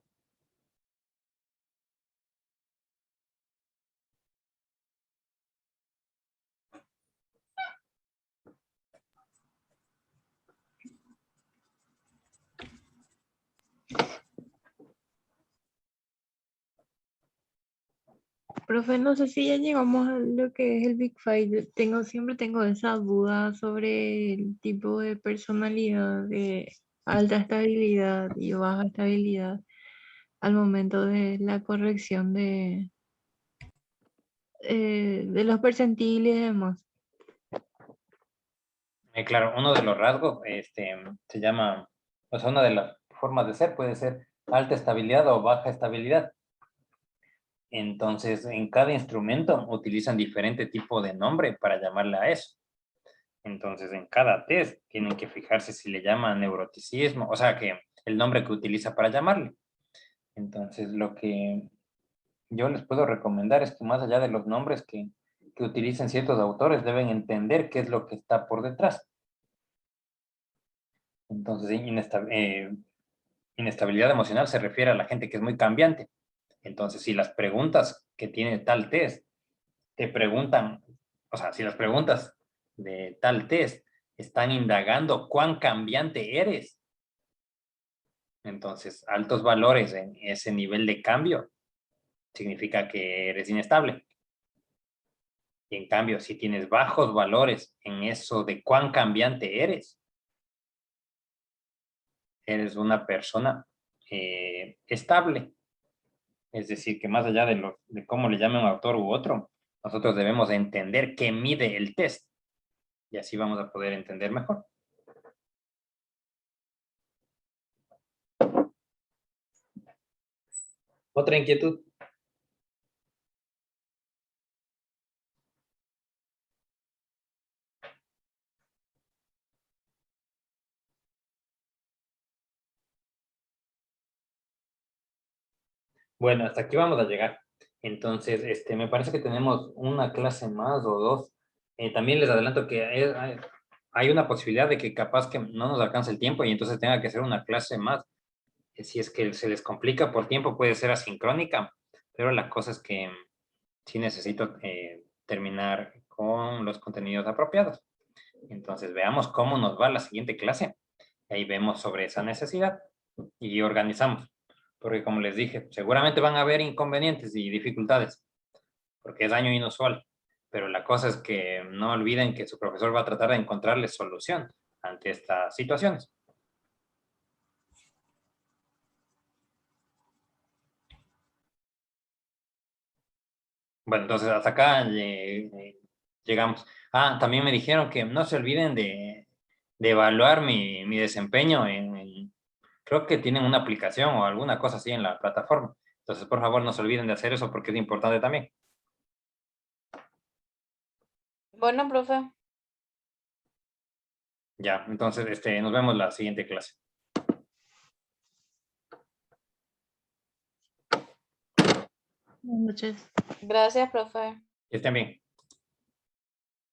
S3: Profe, no sé si ya llegamos a lo que es el Big Five. Siempre tengo esa duda sobre el tipo de personalidad de alta estabilidad y baja estabilidad al momento de la corrección de los percentiles y demás.
S1: Claro, uno de los rasgos se llama, o sea, una de las formas de ser puede ser alta estabilidad o baja estabilidad. Entonces, en cada instrumento utilizan diferente tipo de nombre para llamarle a eso. Entonces, en cada test tienen que fijarse si le llaman neuroticismo, o sea, que el nombre que utiliza para llamarle. Entonces, lo que yo les puedo recomendar es que más allá de los nombres que utilicen ciertos autores, deben entender qué es lo que está por detrás. Entonces, inestabilidad emocional se refiere a la gente que es muy cambiante. Entonces, si las preguntas que tiene tal test te preguntan, o sea, si las preguntas de tal test están indagando cuán cambiante eres, entonces altos valores en ese nivel de cambio significa que eres inestable. Y en cambio, si tienes bajos valores en eso de cuán cambiante eres una persona estable. Es decir, que más allá de cómo le llame un autor u otro, nosotros debemos entender qué mide el test. Y así vamos a poder entender mejor. ¿Otra inquietud? Bueno, hasta aquí vamos a llegar. Entonces, me parece que tenemos una clase más o dos. También les adelanto que hay una posibilidad de que capaz que no nos alcance el tiempo y entonces tenga que hacer una clase más. Si es que se les complica por tiempo, puede ser asincrónica, pero la cosa es que sí necesito terminar con los contenidos apropiados. Entonces, veamos cómo nos va la siguiente clase. Ahí vemos sobre esa necesidad y organizamos. Porque como les dije, seguramente van a haber inconvenientes y dificultades, porque es año inusual. Pero la cosa es que no olviden que su profesor va a tratar de encontrarles solución ante estas situaciones. Bueno, entonces hasta acá llegamos. Ah, también me dijeron que no se olviden de evaluar mi desempeño creo que tienen una aplicación o alguna cosa así en la plataforma. Entonces, por favor, no se olviden de hacer eso porque es importante también.
S4: Bueno, profe.
S1: Ya, entonces, nos vemos la siguiente clase.
S3: Buenas noches.
S4: Gracias, profe.
S1: Que estén bien.